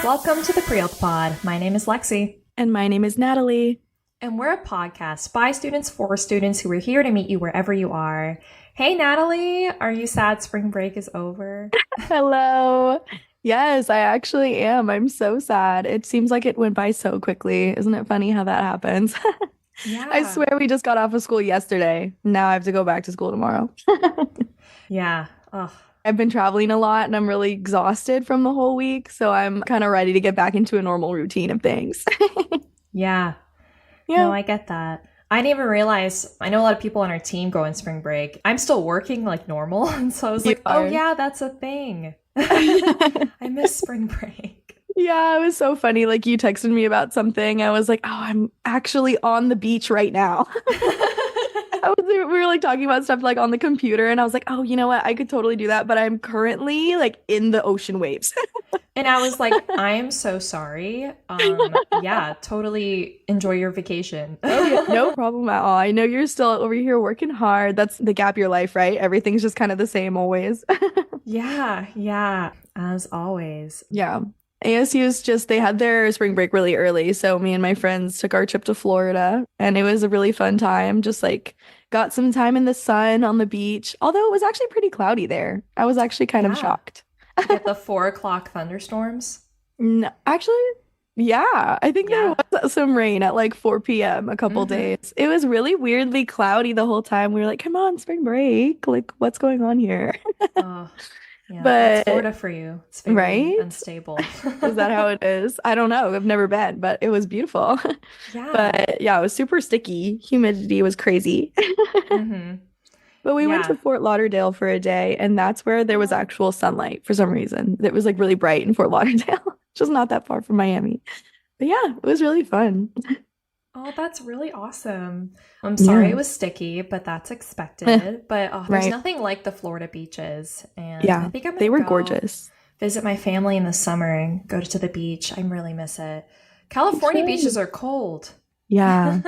Welcome to the Pre-Health Pod. My name is Lexi. And my name is Natalie. And we're a podcast by students for students who are here to meet you wherever you are. Hey, Natalie, are you sad spring break is over? Hello. Yes, I actually am. I'm so sad. It seems like it went by so quickly. Isn't it funny how that happens? I Yeah. swear we just got off of school yesterday. Now I have to go back to school tomorrow. Yeah. Ugh. I've been traveling a lot and I'm really exhausted from the whole week, so I'm kind of ready to get back into a normal routine of things. Yeah. Yeah. No, I get that. I didn't even realize, I know a lot of people on our team go on spring break. I'm still working like normal. And so I was You like, oh are. yeah, that's a thing. I miss spring break. Yeah, it was so funny. Like you texted me about something. I was like, oh, I'm actually on the beach right now. We were like talking about stuff like on the computer, and I was like, oh, you know what? I could totally do that, but I'm currently like in the ocean waves. And I was like, I am so sorry. Yeah, totally enjoy your vacation. Oh, yeah, no problem at all. I know you're still over here working hard. That's the gap year life, right? Everything's just kind of the same always. Yeah, as always. Yeah. ASU's just, they had their spring break really early. So me and my friends took our trip to Florida and it was a really fun time. Just like got some time in the sun on the beach, although it was actually pretty cloudy there. I was actually kind of Yeah. shocked. You get the 4 o'clock thunderstorms. No, actually, yeah, I think there Yeah. was some rain at like 4 p.m. a couple hmm days. It was really weirdly cloudy the whole time. We were like, come on, spring break. Like, what's going on here? Oh, yeah, that's But, Florida for you. It's very right? unstable. Is that how it is? I don't know. I've never been, but it was beautiful. Yeah. But yeah, it was super sticky. Humidity was crazy. hmm But we went Yeah. to Fort Lauderdale for a day, and that's where there was actual sunlight for some reason. It was like really bright in Fort Lauderdale, just not that far from Miami. But yeah, it was really fun. Oh, that's really awesome. I'm sorry Yeah. it was sticky, but that's expected. But there's Right. nothing like the Florida beaches. And I Yeah, think I'm they gonna were go gorgeous. visit my family in the summer and go to the beach. I really miss it. California beaches are cold. Yeah.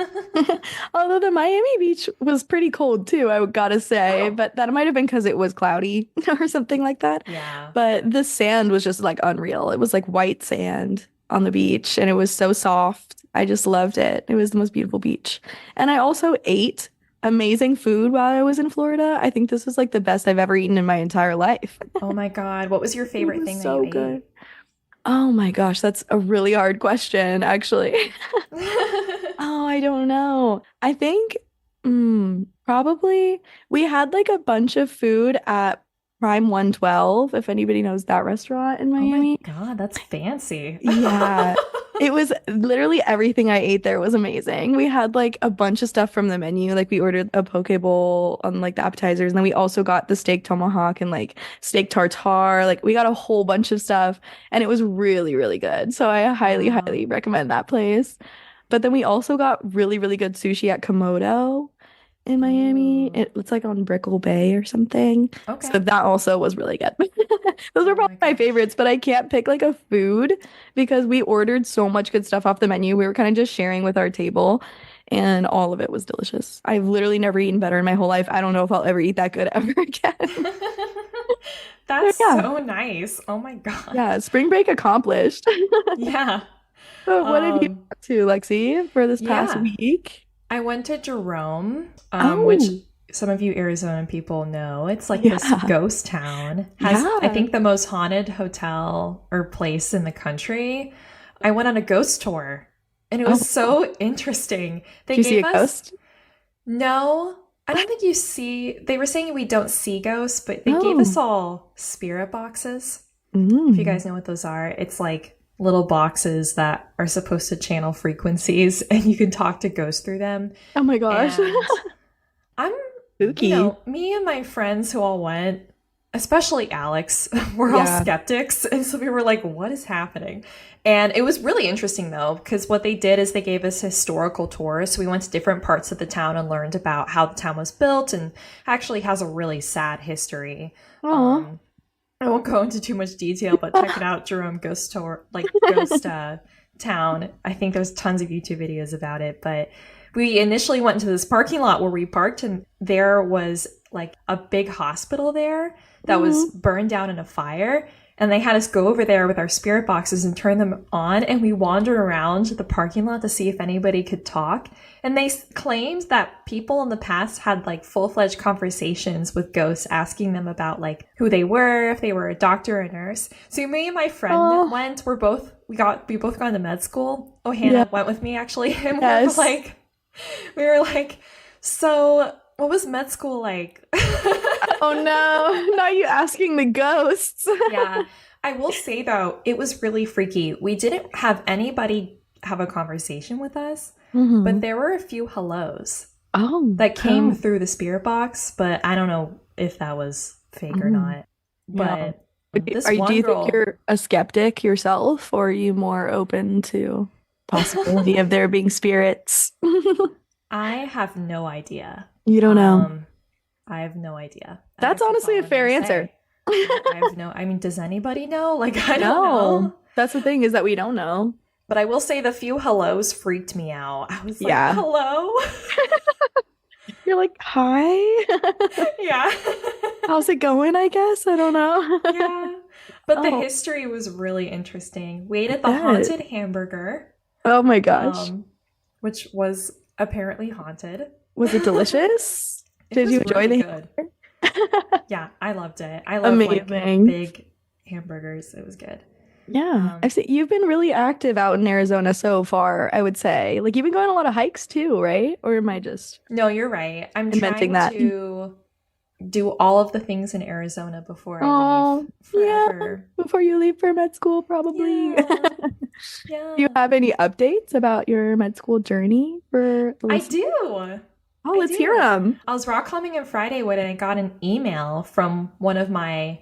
Although the Miami beach was pretty cold too, I gotta say, Oh, but that might have been because it was cloudy or something like that. yeah. But the sand was just like unreal. It was like white sand on the beach and it was so soft. I just loved it. It was the most beautiful beach. And I also ate amazing food while I was in Florida. I think this was like the best I've ever eaten in my entire life. Oh my God. What was your It favorite was thing that you so ate? good. Oh my gosh, that's a really hard question, actually. Oh, I don't know. I think probably we had like a bunch of food at Prime 112, if anybody knows that restaurant in Oh my Miami. God, that's fancy. Yeah, it was literally everything I ate there was amazing. We had like a bunch of stuff from the menu. Like we ordered a poke bowl on like the appetizers, and then we also got the steak tomahawk and like steak tartare. Like we got a whole bunch of stuff, and it was really, really good. So I highly, Wow. highly recommend that place. But then we also got really, really good sushi at Komodo in Miami. Ooh. It's like on Brickell Bay or something. So Okay. that also was really good. Those were Oh my probably my gosh. favorites, but I can't pick like a food because we ordered so much good stuff off the menu. We were kind of just sharing with our table, and all of it was delicious. I've literally never eaten better in my whole life. I don't know if I'll ever eat that good ever again. But That's yeah, so nice. Oh my God. yeah, spring break accomplished. Yeah. But what have you Um, got to, Lexi, for this past yeah. week? I went to Jerome, which Oh, some of you Arizona people know. It's like this yeah. ghost town. Has, I Yeah. think, the most haunted hotel or place in the country. I went on a ghost tour and it Oh, was wow. so interesting. They Did you see gave a us, ghost? no, I don't think you see, they were saying we don't see ghosts, but they gave us Oh. all spirit boxes. If you Mm. guys know what those are, it's like little boxes that are supposed to channel frequencies and you can talk to ghosts through them. Oh my gosh. And I'm, Spooky. me and my friends who all went, especially Alex, we're all Yeah. skeptics. And so we were like, what is happening? And it was really interesting though, because what they did is they gave us historical tours. So we went to different parts of the town and learned about how the town was built and actually has a really sad history. Oh. Um, I won't go into too much detail, but check it out, Jerome Ghost Tour, like Ghost Town. I think there's tons of YouTube videos about it. But we initially went into this parking lot where we parked, and there was like a big hospital there that was Mhm. burned down in a fire. And they had us go over there with our spirit boxes and turn them on, and we wandered around the parking lot to see if anybody could talk. And they claimed that people in the past had like full-fledged conversations with ghosts, asking them about like who they were, if they were a doctor or a nurse. So me and my friend went. We both got into med school. Oh, Hannah went with me actually, and we were like, so what was med school like? Oh no, not you asking the ghosts. Yeah. I will say though, it was really freaky. We didn't have anybody have a conversation with us, but there were a few hellos that came through the spirit box, but I don't know if that was fake or not. But this one do you girl, think you're a skeptic yourself, or are you more open to possibility of there being spirits? I have no idea. You don't know. I have no idea. That's honestly a fair answer. I mean, does anybody know? Like, I don't know. That's the thing, is that we don't know. But I will say the few hellos freaked me out. I was like, hello? You're like, hi? Yeah. How's it going, I guess? I don't know. Yeah. But the history was really interesting. We ate at the Haunted Hamburger. Oh my gosh. Which was apparently haunted. Was it delicious? Did you enjoy the hamburger? Yeah, I loved it. I love like big hamburgers. It was good. Yeah. I've seen you've been really active out in Arizona so far, I would say. Like you've been going on a lot of hikes too, right? Or am I just No, you're right. I'm inventing trying to do all of the things in Arizona before I leave forever. Yeah, before you leave for med school, probably. Yeah. Do you have any updates about your med school journey for the listeners? I do. Oh, let's hear them. I was rock climbing on Friday when I got an email from one of my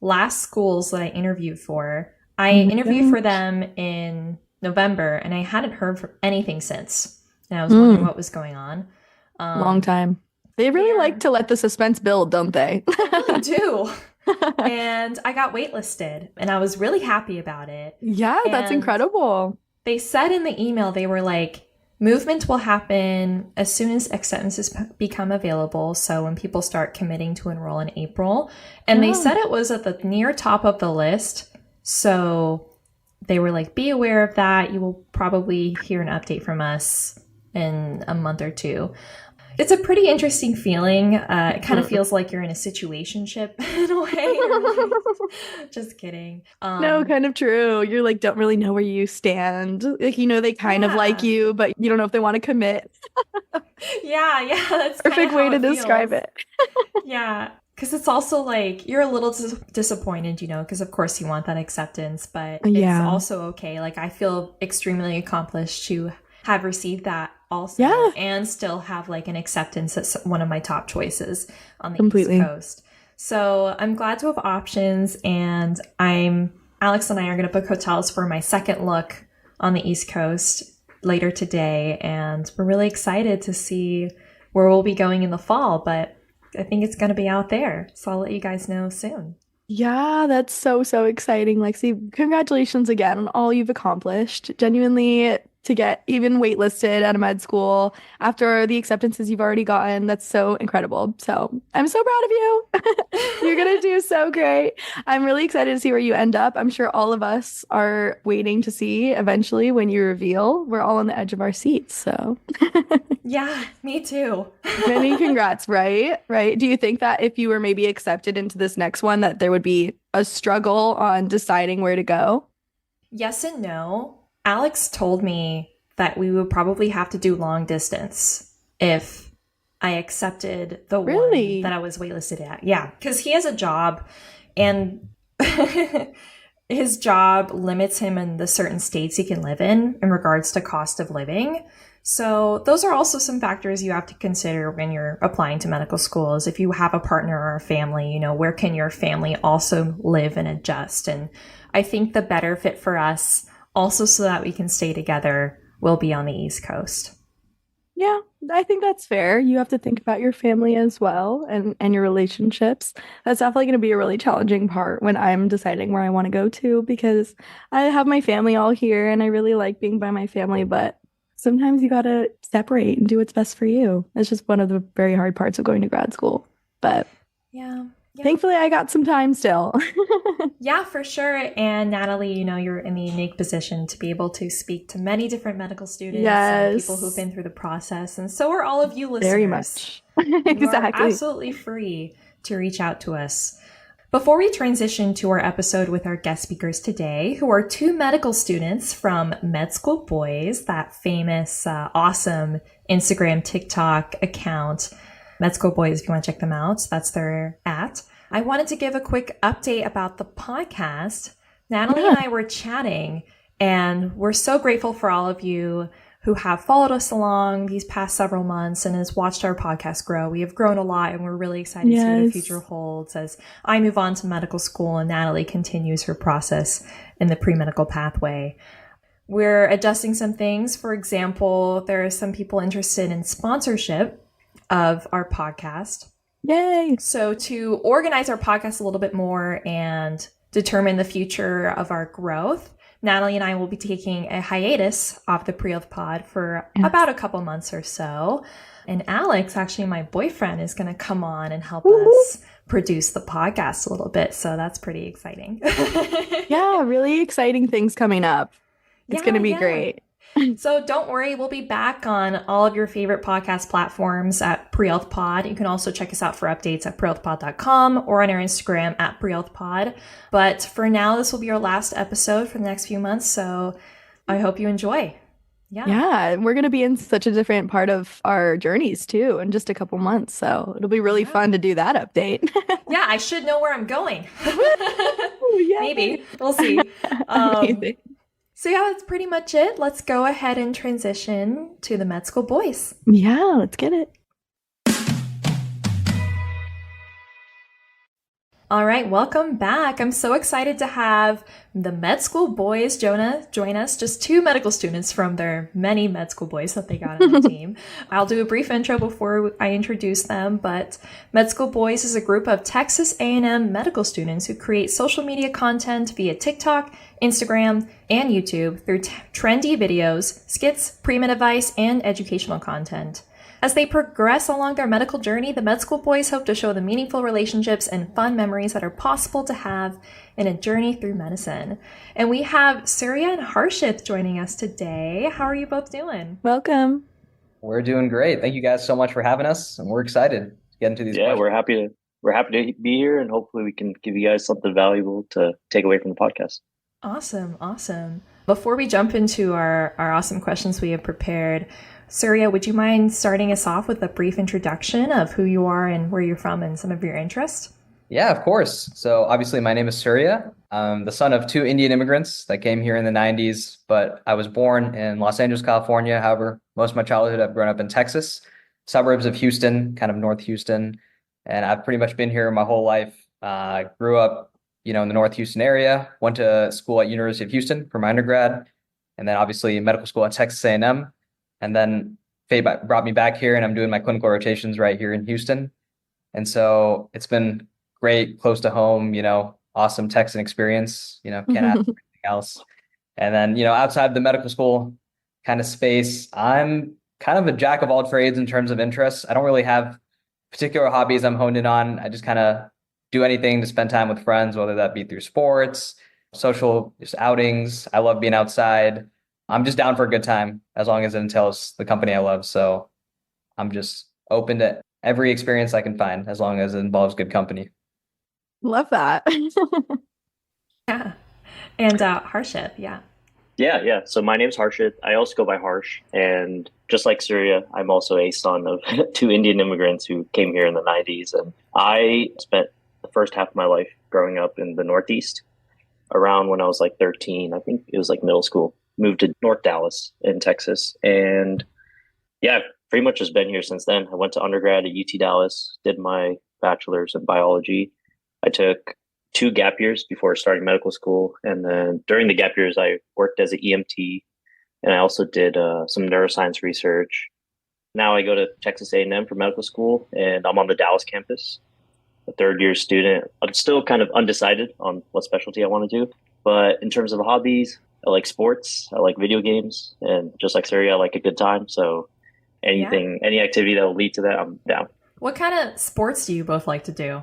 last schools that I interviewed for. I interviewed for them in November, and I hadn't heard from anything since. And I was wondering what was going on. Long time. They really like to let the suspense build, don't they? They really do. And I got waitlisted, and I was really happy about it. Yeah, that's incredible. They said in the email, they were like, movement will happen as soon as acceptances become available. So when people start committing to enroll in April. And they said it was at the near top of the list. So they were like, be aware of that. You will probably hear an update from us in a month or two. It's a pretty interesting feeling. It kind of feels like you're in a situationship in a way. Just kidding. No, kind of true. You're like, don't really know where you stand. Like, you know, they kind of like you, but you don't know if they want to commit. Yeah. That's perfect way to describe it. Yeah. Because it's also like, you're a little disappointed, you know, because of course you want that acceptance, but it's also okay. Like, I feel extremely accomplished to have received that also and still have like an acceptance that's one of my top choices on the East Coast. So I'm glad to have options, and Alex and I are going to book hotels for my second look on the East Coast later today, and we're really excited to see where we'll be going in the fall, but I think it's going to be out there. So I'll let you guys know soon. Yeah, that's so exciting, Lexi. Congratulations again on all you've accomplished. Genuinely, to get even waitlisted at a med school after the acceptances you've already gotten, that's so incredible. So I'm so proud of you. You're going to do so great. I'm really excited to see where you end up. I'm sure all of us are waiting to see eventually when you reveal. We're all on the edge of our seats, so. Yeah, me too. Many congrats, right? Right. Do you think that if you were maybe accepted into this next one, that there would be a struggle on deciding where to go? Yes and no. Alex told me that we would probably have to do long distance if I accepted the one that I was waitlisted at. Yeah, because he has a job, and his job limits him in the certain states he can live in regards to cost of living. So those are also some factors you have to consider when you're applying to medical schools. If you have a partner or a family, you know, where can your family also live and adjust? And I think the better fit for us, also so that we can stay together, will be on the East Coast. Yeah, I think that's fair. You have to think about your family as well, and your relationships. That's definitely going to be a really challenging part when I'm deciding where I want to go to, because I have my family all here and I really like being by my family, but sometimes you got to separate and do what's best for you. It's just one of the very hard parts of going to grad school. But yeah, Yeah. Thankfully, I got some time still. Yeah, for sure. And Natalie, you're in the unique position to be able to speak to many different medical students and people who've Yes, been through the process. And so are all of you very listeners. much. You are Exactly. absolutely free to reach out to us. Before we transition to our episode with our guest speakers today, who are two medical students from MedSchoolBoiz, that famous, awesome Instagram, TikTok account, MedSchoolBoiz, if you want to check them out, that's their @ I wanted to give a quick update about the podcast. Natalie and I were chatting, and we're so grateful for all of you who have followed us along these past several months and has watched our podcast grow. We have grown a lot, and we're really excited to see what the future holds as I move on to medical school and Natalie continues her process in the pre-medical pathway. We're adjusting some things. For example, there are some people interested in sponsorship of our podcast. Yay. So to organize our podcast a little bit more and determine the future of our growth, Natalie and I will be taking a hiatus off the Pre-Health Pod for about a couple months or so. And Alex, actually my boyfriend, is going to come on and help us produce the podcast a little bit. So that's pretty exciting. Yeah, really exciting things coming up. It's going to be great. So don't worry, we'll be back on all of your favorite podcast platforms at Pre-Health Pod. You can also check us out for updates at prehealthpod.com or on our Instagram at prehealthpod. But for now, this will be our last episode for the next few months, so I hope you enjoy. Yeah, we're going to be in such a different part of our journeys too in just a couple months, so it'll be really fun to do that update. Yeah, I should know where I'm going. Yeah. Maybe. We'll see. So yeah, that's pretty much it. Let's go ahead and transition to the MedSchoolBoiz. Yeah, let's get it. All right, welcome back. I'm so excited to have the MedSchoolBoiz join us, just two medical students from their many MedSchoolBoiz that they got on the team. I'll do a brief intro before I introduce them, but MedSchoolBoiz is a group of Texas A&M medical students who create social media content via TikTok, Instagram, and YouTube through trendy videos, skits, pre-med advice, and educational content. As they progress along their medical journey, the MedSchoolBoiz hope to show the meaningful relationships and fun memories that are possible to have in a journey through medicine. And we have Surya and Harshit joining us today. How are you both doing? Welcome. We're doing great. Thank you guys so much for having us, and we're excited to get into these questions. We're happy to be here, and hopefully we can give you guys something valuable to take away from the podcast. Awesome. Before we jump into our awesome questions we have prepared, Surya, would you mind starting us off with a brief introduction of who you are and where you're from and some of your interests? Yeah, of course. So obviously my name is Surya. I'm the son of two Indian immigrants that came here in the 90s, but I was born in Los Angeles, California. However, most of my childhood I've grown up in Texas, suburbs of Houston, kind of North Houston. And I've pretty much been here my whole life. Grew up, in the North Houston area, went to school at University of Houston for my undergrad, and then obviously medical school at Texas A&M. And then fate brought me back here, and I'm doing my clinical rotations right here in Houston. And so it's been great, close to home, awesome Texan experience, can't ask for anything else. And then, outside of the medical school kind of space, I'm kind of a jack of all trades in terms of interests. I don't really have particular hobbies I'm honed in on. I just kind of do anything to spend time with friends, whether that be through sports, social just outings. I love being outside. I'm just down for a good time as long as it entails the company I love. So I'm just open to every experience I can find as long as it involves good company. Love that. Yeah. And Harshit, yeah. Yeah. So my name's Harshit. I also go by Harsh. And just like Surya, I'm also a son of two Indian immigrants who came here in the 90s. And I spent the first half of my life growing up in the Northeast. Around when I was like 13, I think it was like middle school. Moved to North Dallas in Texas. And yeah, pretty much just been here since then. I went to undergrad at UT Dallas, did my bachelor's in biology. I took 2 gap years before starting medical school. And then during the gap years, I worked as an EMT, and I also did some neuroscience research. Now I go to Texas A&M for medical school, and I'm on the Dallas campus, a third-year student. I'm still kind of undecided on what specialty I want to do. But in terms of hobbies, I like sports, I like video games, and just like Surya, I like a good time. So any activity that will lead to that, I'm down. What kind of sports do you both like to do?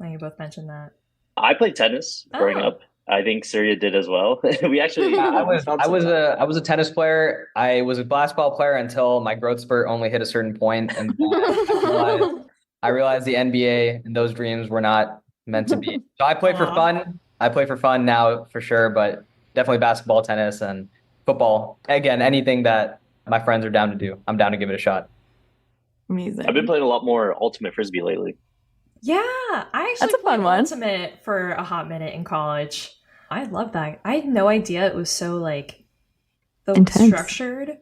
When you both mentioned that. I played tennis growing Oh. up. I think Surya did as well. We actually Yeah, we found I some was time. I was a tennis player. I was a basketball player until my growth spurt only hit a certain point, and then I realized the NBA and those dreams were not meant to be. So I play for Aw. fun. I play for fun now for sure, but definitely basketball, tennis, and football. Again, anything that my friends are down to do, I'm down to give it a shot. Amazing. I've been playing a lot more ultimate frisbee lately. Yeah, I That's actually a fun played one. Ultimate for a hot minute in college. I love that. I had no idea it was so like the Intense. structured.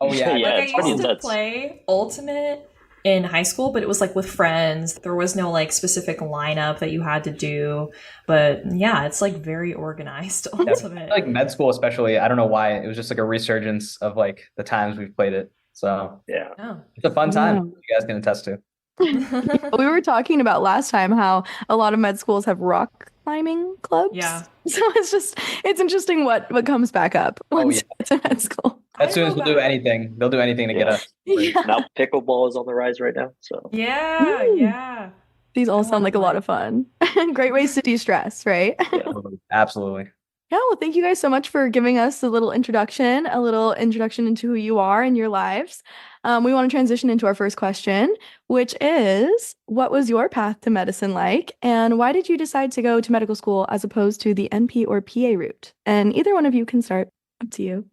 Oh yeah, Yeah, Like I it's pretty used to intense. play Ultimate in high school, but it was like with friends. There was no like specific lineup that you had to do. But yeah, it's like very organized Yeah, Ultimate. like med school especially. I don't know why it was just like a resurgence of like the times we've played it. So Yeah. Oh. it's a fun time. Yeah. You guys can attest to. We were talking about last time how a lot of med schools have rock climbing clubs. Yeah. So it's interesting what comes back up Oh, once yeah. you get to med school. I As don't soon know as we'll do about- anything, they'll do anything to get Yeah. us. Yeah. Now pickleball is on the rise right now. So Yeah, Mm. yeah. These all I sound wanna like a lot play. of fun. Great ways to de-stress, right? yeah. Absolutely. Yeah, well, thank you guys so much for giving us a little introduction into who you are in your lives. We want to transition into our first question, which is, what was your path to medicine like, and why did you decide to go to medical school as opposed to the NP or PA route? And either one of you can start. Up to you.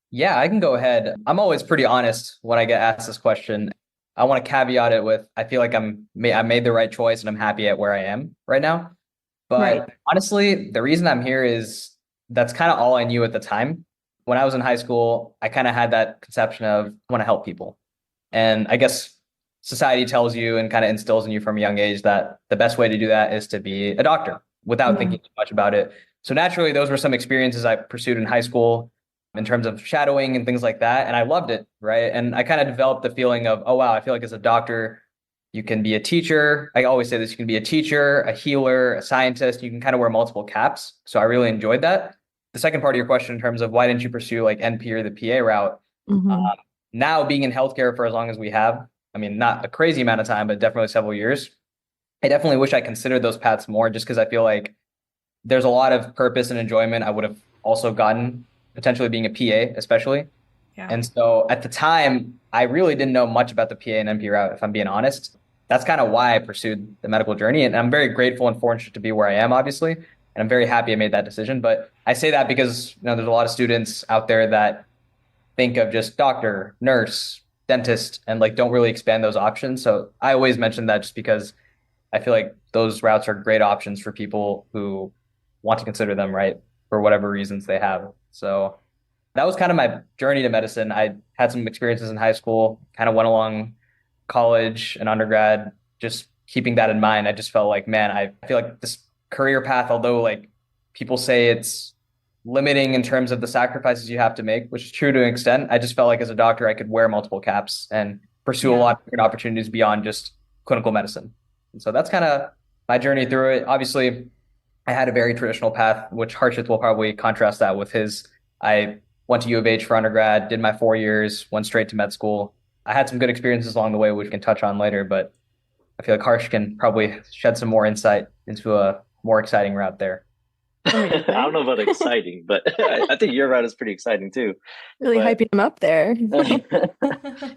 Yeah, I can go ahead. I'm always pretty honest when I get asked this question. I want to caveat it with I feel like I made the right choice and I'm happy at where I am right now. But Right. honestly, the reason I'm here is that's kind of all I knew at the time. When I was in high school, I kind of had that conception of I want to help people. And I guess society tells you and kind of instills in you from a young age that the best way to do that is to be a doctor without Yeah. thinking too much about it. So naturally, those were some experiences I pursued in high school in terms of shadowing and things like that. And I loved it, right? And I kind of developed the feeling of, oh, wow, I feel like as a doctor, you can be a teacher. I always say this, you can be a teacher, a healer, a scientist. You can kind of wear multiple caps. So I really enjoyed that. The second part of your question in terms of why didn't you pursue like NP or the PA route? Mhm. Now being in healthcare for as long as we have, I mean, not a crazy amount of time, but definitely several years. I definitely wish I considered those paths more just because I feel like there's a lot of purpose and enjoyment I would have also gotten potentially being a PA, especially. Yeah. And so at the time, I really didn't know much about the PA and NP route, if I'm being honest. That's kind of why I pursued the medical journey. And I'm very grateful and fortunate to be where I am, obviously. And I'm very happy I made that decision. But I say that because there's a lot of students out there that think of just doctor, nurse, dentist, and like don't really expand those options. So I always mention that just because I feel like those routes are great options for people who want to consider them, right? For whatever reasons they have. So that was kind of my journey to medicine. I had some experiences in high school, kind of went along college and undergrad, just keeping that in mind. I just felt like, man, I feel like this career path, although like people say it's limiting in terms of the sacrifices you have to make, which is true to an extent, I just felt like as a doctor, I could wear multiple caps and pursue a Yeah. lot of different opportunities beyond just clinical medicine. And so that's kind of my journey through it. Obviously, I had a very traditional path, which Harshit will probably contrast that with his. I went to U of H for undergrad, did my 4 years, went straight to med school. I had some good experiences along the way, which we can touch on later, but I feel like Harsh can probably shed some more insight into a more exciting route there. I don't know about exciting, but I think your route is pretty exciting too. Really But- hyping him up there.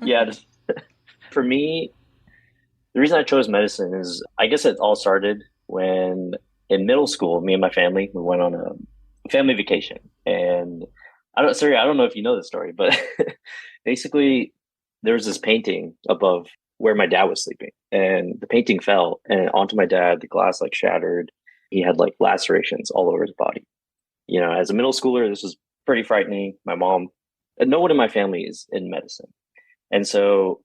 Yeah, for me, the reason I chose medicine is I guess it all started when in middle school, me and my family, we went on a family vacation. And I don't know if you know this story, but basically there was this painting above where my dad was sleeping, and the painting fell and onto my dad, the glass like shattered. He had like lacerations all over his body. As a middle schooler, this was pretty frightening. My mom, and no one in my family is in medicine. And so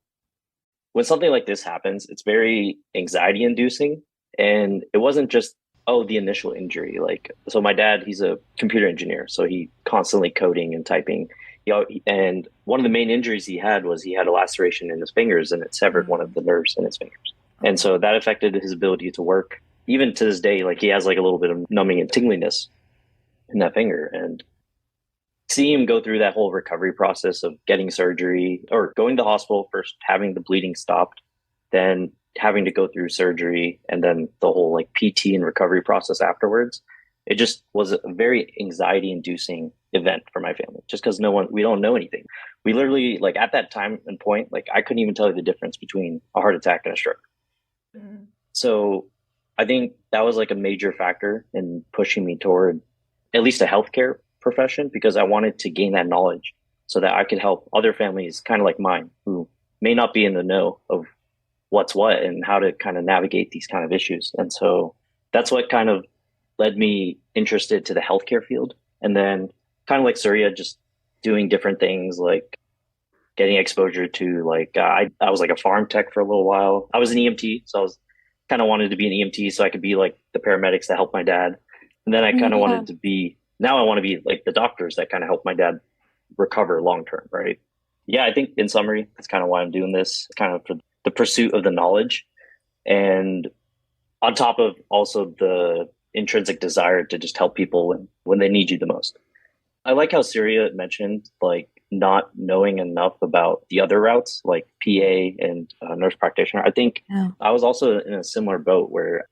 when something like this happens, it's very anxiety inducing. And it wasn't just, the initial injury. So my dad, he's a computer engineer. So he constantly coding and typing. And one of the main injuries he had was he had a laceration in his fingers and it severed one of the nerves in his fingers. And so that affected his ability to work. Even to this day, like he has like a little bit of numbing and tingliness in that finger. And seeing him go through that whole recovery process of getting surgery or going to the hospital first, having the bleeding stopped, then having to go through surgery and then the whole like PT and recovery process afterwards, it just was a very anxiety inducing event for my family, just because we don't know anything. We literally, like, at that time and point, like, I couldn't even tell you the difference between a heart attack and a stroke. Mhm. So I think that was like a major factor in pushing me toward at least a healthcare profession, because I wanted to gain that knowledge so that I could help other families kind of like mine who may not be in the know of what's what and how to kind of navigate these kind of issues. And so that's what kind of led me interested to the healthcare field. And then kind of like Surya, just doing different things, like getting exposure to like, I was like a farm tech for a little while. I was an EMT. So I was kind of wanted to be an EMT so I could be like the paramedics that help my dad. And then I kind of wanted to be, now I want to be like the doctors that kind of help my dad recover long term, right? Yeah, I think in summary, that's kind of why I'm doing this, kind of for the pursuit of the knowledge. And on top of also the intrinsic desire to just help people when they need you the most. I like how Surya mentioned like not knowing enough about the other routes, like PA and nurse practitioner. I think I was also in a similar boat where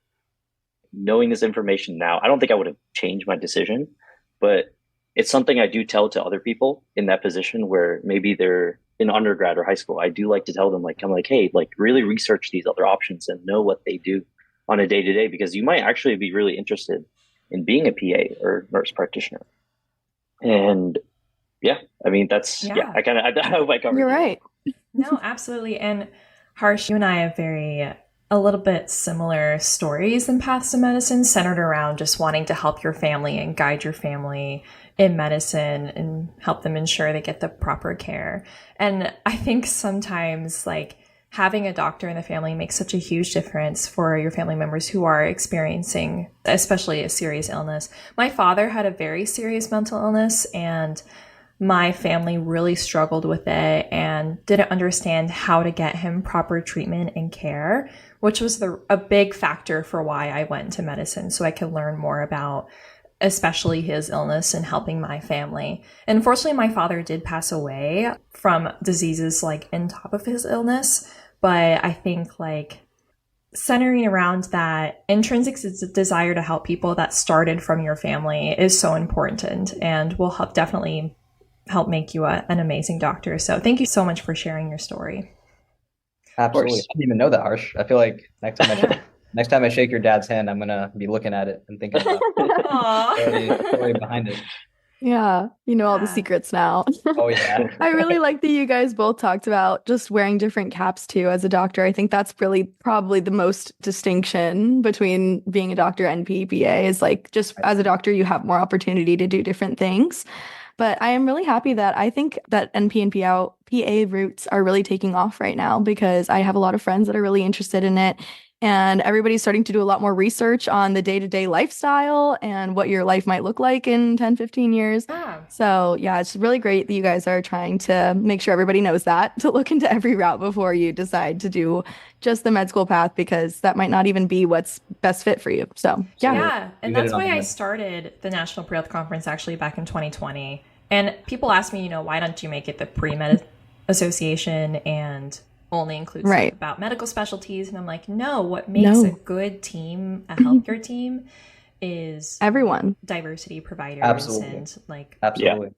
knowing this information now, I don't think I would have changed my decision, but it's something I do tell to other people in that position where maybe they're in undergrad or high school. I do like to tell them, like, I'm like, hey, like really research these other options and know what they do on a day-to-day, because you might actually be really interested in being a PA or nurse practitioner. And yeah, I mean, that's, I hope I covered You're it. right. No, absolutely. And Harsh, you and I have a little bit similar stories and paths to medicine, centered around just wanting to help your family and guide your family in medicine and help them ensure they get the proper care. And I think sometimes like having a doctor in the family makes such a huge difference for your family members who are experiencing, especially a serious illness. My father had a very serious mental illness, and my family really struggled with it and didn't understand how to get him proper treatment and care, which was a big factor for why I went into medicine, so I could learn more about especially his illness and helping my family. And unfortunately, my father did pass away from diseases like on top of his illness. But I think like centering around that intrinsic desire to help people that started from your family is so important and will definitely help make you an amazing doctor. So thank you so much for sharing your story. Absolutely. I didn't even know that, Harsh. I feel like next time I shake your dad's hand, I'm going to be looking at it and thinking about the story behind it. Yeah, you know all the secrets now. Oh, yeah. I really like that you guys both talked about just wearing different caps too as a doctor. I think that's really probably the most distinction between being a doctor and PPA is like just as a doctor, you have more opportunity to do different things. But I am really happy that I think that NP and PA routes are really taking off right now, because I have a lot of friends that are really interested in it. And everybody's starting to do a lot more research on the day-to-day lifestyle and what your life might look like in 10, 15 years. So yeah, it's really great that you guys are trying to make sure everybody knows that, to look into every route before you decide to do just the med school path, because that might not even be what's best fit for you. So yeah. And that's why I started the National Pre-Health Conference actually back in 2020. And people ask me, why don't you make it the Pre-Med Association and only includes stuff about medical specialties? And I'm like, no, what makes a good team, a healthcare team, is everyone, diversity providers. Absolutely. And like Absolutely.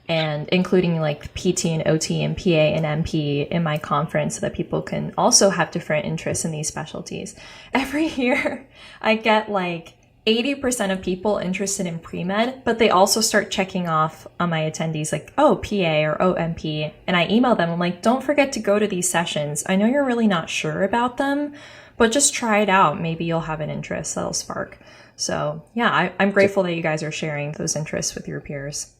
And including like PT and OT and PA and MP in my conference, so that people can also have different interests in these specialties. Every year I get like 80% of people interested in pre-med, but they also start checking off on my attendees like, oh, PA or OMP. And I email them. I'm like, don't forget to go to these sessions. I know you're really not sure about them, but just try it out. Maybe you'll have an interest that'll spark. So yeah, I'm grateful that you guys are sharing those interests with your peers.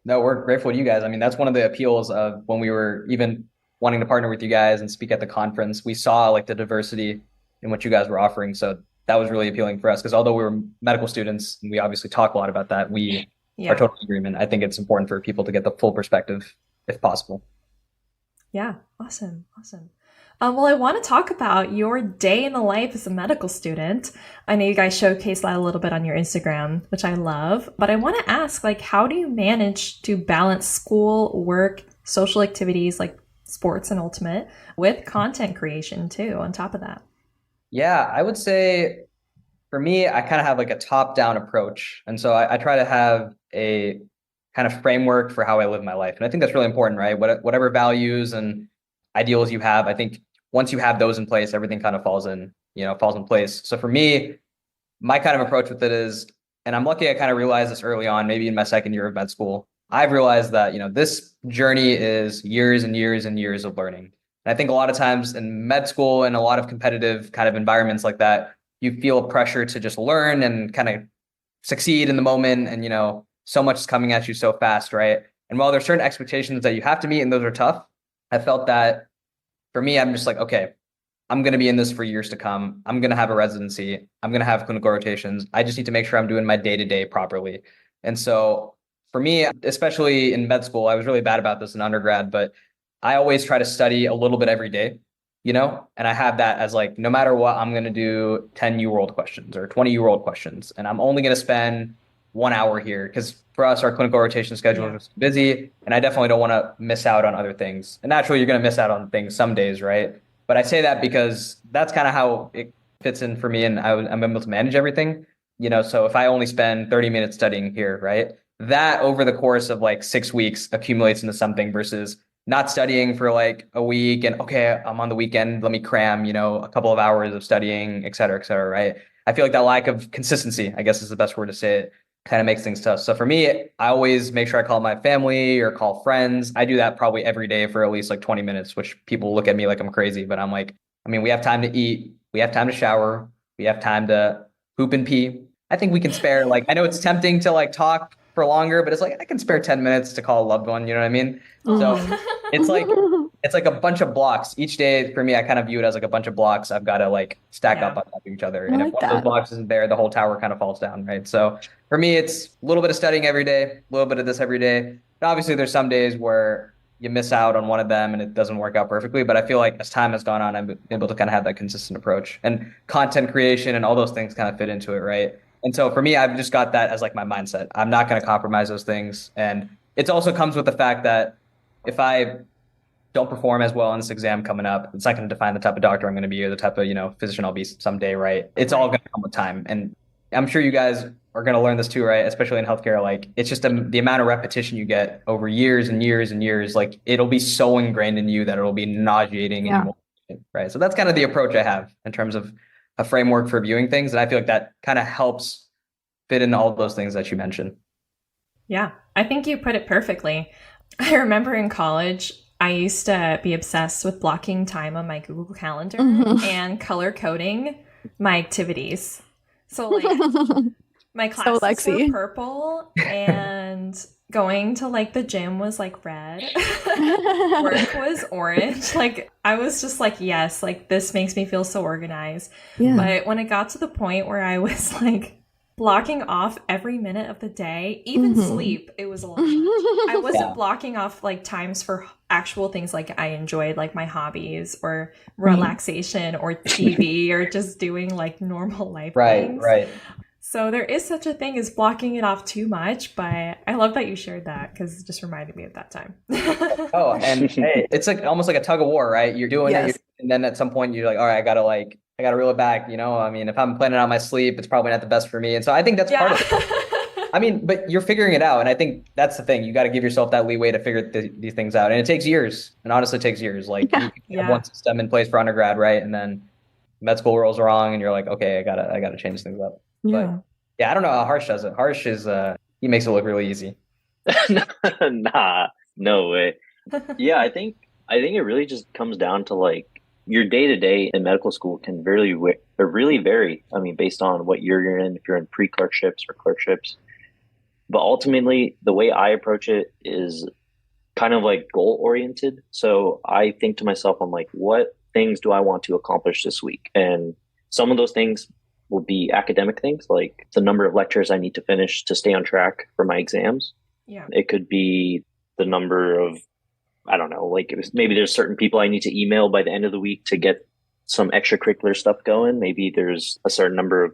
No, we're grateful to you guys. I mean, that's one of the appeals of when we were even wanting to partner with you guys and speak at the conference. We saw like the diversity in what you guys were offering. So that was really appealing for us, because although we were medical students and we obviously talk a lot about that, we are totally in agreement. I think it's important for people to get the full perspective if possible. Yeah. Awesome. Well, I want to talk about your day in the life as a medical student. I know you guys showcase that a little bit on your Instagram, which I love, but I want to ask, like, how do you manage to balance school, work, social activities, like sports and ultimate with content creation too on top of that. Yeah, I would say for me, I kind of have like a top-down approach. And so I try to have a kind of framework for how I live my life. And I think that's really important, right? Whatever values and ideals you have, I think once you have those in place, everything kind of falls in place. So for me, my kind of approach with it is, and I'm lucky I kind of realized this early on, maybe in my second year of med school, I've realized that, this journey is years and years and years of learning. And I think a lot of times in med school and a lot of competitive kind of environments like that, you feel pressure to just learn and kind of succeed in the moment. And, so much is coming at you so fast, right? And while there's certain expectations that you have to meet and those are tough, I felt that for me, I'm just like, okay, I'm going to be in this for years to come. I'm going to have a residency. I'm going to have clinical rotations. I just need to make sure I'm doing my day-to-day properly. And so for me, especially in med school, I was really bad about this in undergrad, but I always try to study a little bit every day, and I have that as like, no matter what, I'm going to do 10 U-World questions or 20 U-World questions. And I'm only going to spend 1 hour here because for us, our clinical rotation schedule is busy. And I definitely don't want to miss out on other things. And naturally, you're going to miss out on things some days, right? But I say that because that's kind of how it fits in for me. And I'm able to manage everything, so if I only spend 30 minutes studying here, right? That over the course of like 6 weeks accumulates into something versus not studying for like a week and okay, I'm on the weekend, let me cram, a couple of hours of studying, et cetera, right? I feel like that lack of consistency, I guess is the best word to say it, kind of makes things tough. So for me, I always make sure I call my family or call friends. I do that probably every day for at least like 20 minutes, which people look at me like I'm crazy, but I'm like, we have time to eat, we have time to shower, we have time to poop and pee. I think we can spare, like, I know it's tempting to like talk for longer, but it's like, I can spare 10 minutes to call a loved one, you know what I mean? So it's like a bunch of blocks. Each day for me, I kind of view it as like a bunch of blocks I've got to like stack up on top of each other. And if one of those blocks isn't there, the whole tower kind of falls down, right? So for me, it's a little bit of studying every day, a little bit of this every day. And obviously, there's some days where you miss out on one of them and it doesn't work out perfectly. But I feel like as time has gone on, I'm able to kind of have that consistent approach. And content creation and all those things kind of fit into it, right? And so for me, I've just got that as like my mindset. I'm not going to compromise those things. And it also comes with the fact that if I don't perform as well in this exam coming up, it's not going to define the type of doctor I'm going to be or the type of, physician I'll be someday, right? It's all going to come with time. And I'm sure you guys are going to learn this too, right? Especially in healthcare. Like it's just the amount of repetition you get over years and years and years, like it'll be so ingrained in you that it'll be nauseating and you won't, right? So that's kind of the approach I have in terms of a framework for viewing things. And I feel like that kind of helps fit in all those things that you mentioned. Yeah, I think you put it perfectly. I remember in college, I used to be obsessed with blocking time on my Google Calendar and color coding my activities. So like my classes were purple and going to like the gym was like red. Work was orange. Like I was just like, yes, like this makes me feel so organized. Yeah. But when it got to the point where I was like blocking off every minute of the day, even sleep, it was a lot. I wasn't blocking off like times for actual things like I enjoyed, like my hobbies or relaxation or TV or just doing like normal life things. Right. So there is such a thing as blocking it off too much, but I love that you shared that because it just reminded me of that time. Oh, and hey, it's like almost like a tug of war, right? You're doing it, and then at some point you're like, all right, I gotta reel it back. If I'm planning on my sleep, it's probably not the best for me. And so I think that's part of it. But you're figuring it out. And I think that's the thing. You got to give yourself that leeway to figure these things out. And it takes years. And honestly, it takes years. Like you have one system in place for undergrad, right? And then med school rolls wrong and you're like, okay, I gotta change things up. Yeah. But I don't know how Harsh does it. Harsh is, he makes it look really easy. Nah, no way. Yeah, I think it really just comes down to like your day to day in medical school can really vary. Based on what year you're in, if you're in pre-clerkships or clerkships. But ultimately, the way I approach it is kind of like goal oriented. So I think to myself, I'm like, what things do I want to accomplish this week? And some of those things will be academic things, like the number of lectures I need to finish to stay on track for my exams. Yeah. It could be the number of, I don't know, like maybe there's certain people I need to email by the end of the week to get some extracurricular stuff going. Maybe there's a certain number of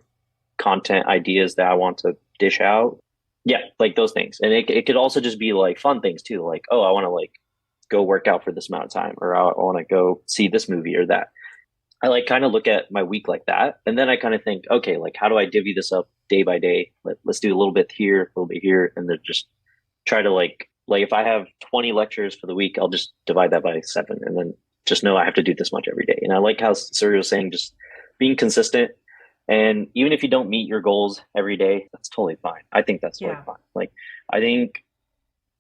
content ideas that I want to dish out. Yeah, like those things. And it could also just be like fun things too. Like, oh, I want to like go work out for this amount of time, or I want to go see this movie or that. I like kind of look at my week like that. And then I kind of think, okay, like how do I divvy this up day by day? Let's do a little bit here, a little bit here, and then just try to like if I have 20 lectures for the week, I'll just divide that by 7 and then just know I have to do this much every day. And I like how Surya was saying, just being consistent. And even if you don't meet your goals every day, that's totally fine. I think that's totally fine. Like, I think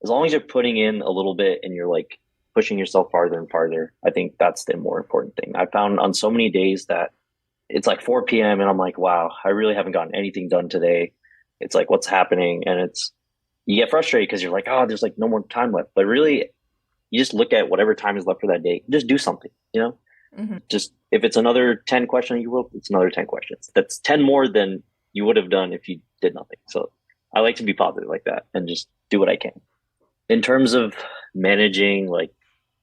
as long as you're putting in a little bit and you're like pushing yourself farther and farther, I think that's the more important thing. I found on so many days that it's like 4 p.m. and I'm like, wow, I really haven't gotten anything done today. It's like, what's happening? And you get frustrated because you're like, oh, there's like no more time left. But really, you just look at whatever time is left for that day. Just do something, Just if it's another 10 questions you wrote, it's another 10 questions. That's 10 more than you would have done if you did nothing. So I like to be positive like that and just do what I can. In terms of managing like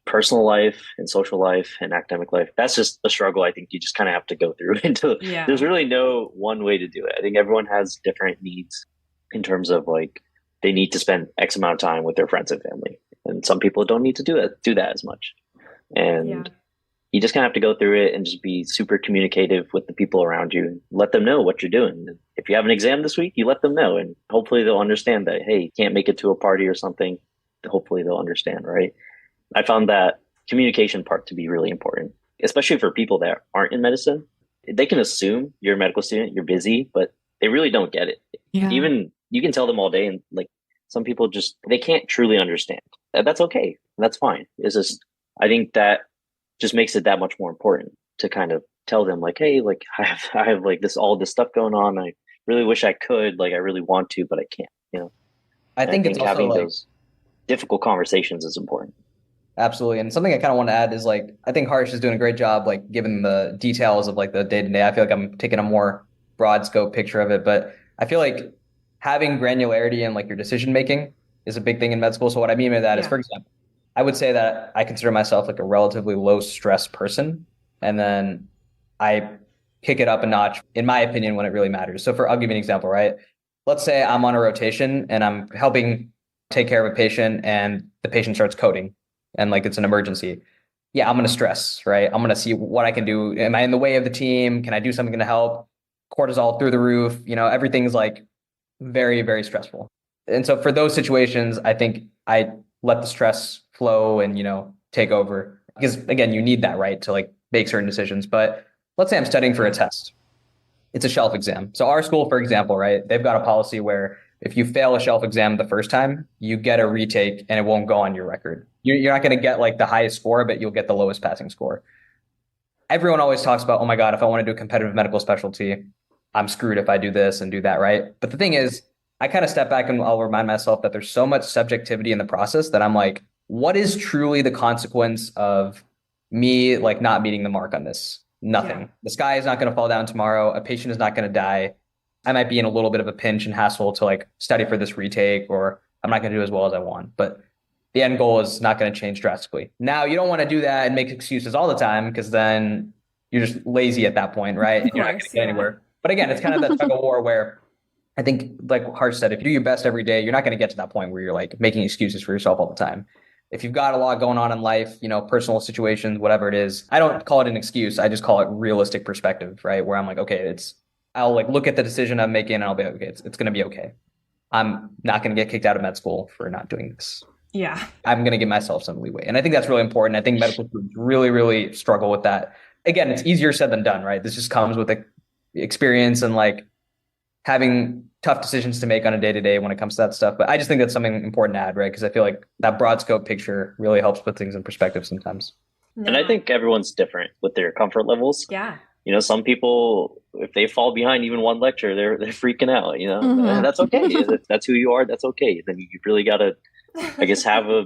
personal life and social life and academic life, that's just a struggle I think you just kind of have to go through. There's really no one way to do it. I think everyone has different needs in terms of like they need to spend X amount of time with their friends and family. And some people don't need to do that as much. And you just kind of have to go through it and just be super communicative with the people around you and let them know what you're doing. If you have an exam this week, you let them know, and hopefully they'll understand that, hey, you can't make it to a party or something. Hopefully they'll understand, right? I found that communication part to be really important, especially for people that aren't in medicine. They can assume you're a medical student, you're busy, but they really don't get it. Yeah. Even you can tell them all day, and like some people they can't truly understand. That's okay. That's fine. It's just, I think that just makes it that much more important to kind of tell them like, hey, like I have like all this stuff going on. I really wish I could, like I really want to, but I can't, I think it's also having like those difficult conversations is important. Absolutely. And something I kind of want to add is like, I think Harsh is doing a great job, like giving the details of like the day to day. I feel like I'm taking a more broad scope picture of it, but I feel like having granularity in like your decision making is a big thing in med school. So what I mean by that is, for example, I would say that I consider myself like a relatively low stress person. And then I kick it up a notch, in my opinion, when it really matters. So I'll give you an example, right? Let's say I'm on a rotation and I'm helping take care of a patient and the patient starts coding and like it's an emergency. Yeah, I'm going to stress, right? I'm going to see what I can do. Am I in the way of the team? Can I do something to help? Cortisol through the roof, everything's like very, very stressful. And so for those situations, I think I let the stress flow and, take over, because again, you need that, right, to like make certain decisions. But let's say I'm studying for a test. It's a shelf exam. So our school, for example, right, they've got a policy where if you fail a shelf exam the first time, you get a retake and it won't go on your record. You're not going to get like the highest score, but you'll get the lowest passing score. Everyone always talks about, oh my God, if I want to do a competitive medical specialty, I'm screwed if I do this and do that, right? But the thing is, I kind of step back and I'll remind myself that there's so much subjectivity in the process that I'm like, what is truly the consequence of me like not meeting the mark on this? Nothing. Yeah. The sky is not going to fall down tomorrow. A patient is not going to die. I might be in a little bit of a pinch and hassle to like study for this retake, or I'm not going to do as well as I want. But the end goal is not going to change drastically. Now, you don't want to do that and make excuses all the time, because then you're just lazy at that point, right? And you're not going to get anywhere. But again, it's kind of that tug of war where I think, like Harsh said, if you do your best every day, you're not going to get to that point where you're like making excuses for yourself all the time. If you've got a lot going on in life, personal situations, whatever it is, I don't call it an excuse. I just call it realistic perspective, right? Where I'm like, okay, I'll like look at the decision I'm making and I'll be like, okay, it's going to be okay. I'm not going to get kicked out of med school for not doing this. Yeah. I'm going to give myself some leeway. And I think that's really important. I think medical students really, really struggle with that. Again, it's easier said than done, right? This just comes with the experience and like having tough decisions to make on a day-to-day when it comes to that stuff. But I just think that's something important to add, right? Because I feel like that broad scope picture really helps put things in perspective sometimes. Yeah. And I think everyone's different with their comfort levels. Yeah. Some people, if they fall behind even one lecture, they're freaking out, Mm-hmm. And that's okay. If that's who you are, that's okay. Then you really got to, I guess, have a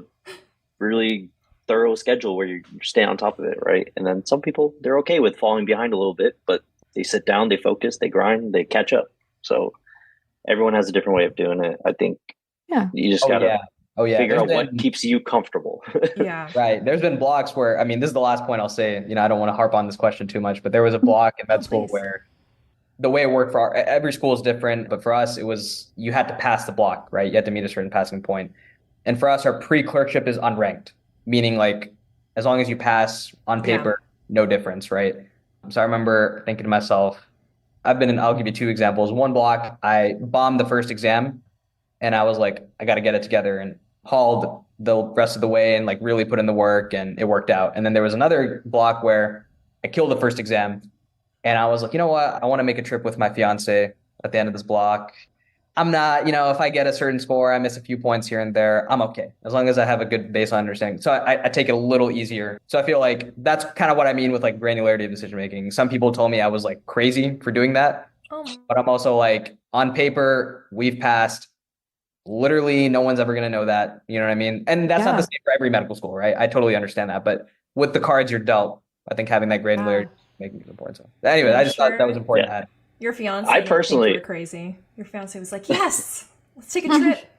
really thorough schedule where you stay on top of it, right? And then some people, they're okay with falling behind a little bit, but they sit down, they focus, they grind, they catch up. So everyone has a different way of doing it. I think you just got to figure out what keeps you comfortable. Yeah. Right. There's been blocks where, this is the last point I'll say, I don't want to harp on this question too much, but there was a block in med school where the way it worked for every school is different, but for us, it was, you had to pass the block, right? You had to meet a certain passing point. And for us, our pre-clerkship is unranked, meaning like as long as you pass on paper, no difference, right? So I remember thinking to myself, I'll give you two examples. One block, I bombed the first exam and I was like, I got to get it together and hauled the rest of the way and like really put in the work and it worked out. And then there was another block where I killed the first exam and I was like, you know what? I want to make a trip with my fiance at the end of this block. I'm not, if I get a certain score, I miss a few points here and there, I'm okay. As long as I have a good baseline understanding. So I take it a little easier. So I feel like that's kind of what I mean with like granularity of decision making. Some people told me I was like crazy for doing that. But I'm also like, on paper, we've passed. Literally, no one's ever going to know that. You know what I mean? And that's not the same for every medical school, right? I totally understand that. But with the cards you're dealt, I think having that granularity making it important. So anyway, I just thought that was important to add. Your fiance, I personally, think you were crazy. Your fiance was like, "Yes, let's take a trip."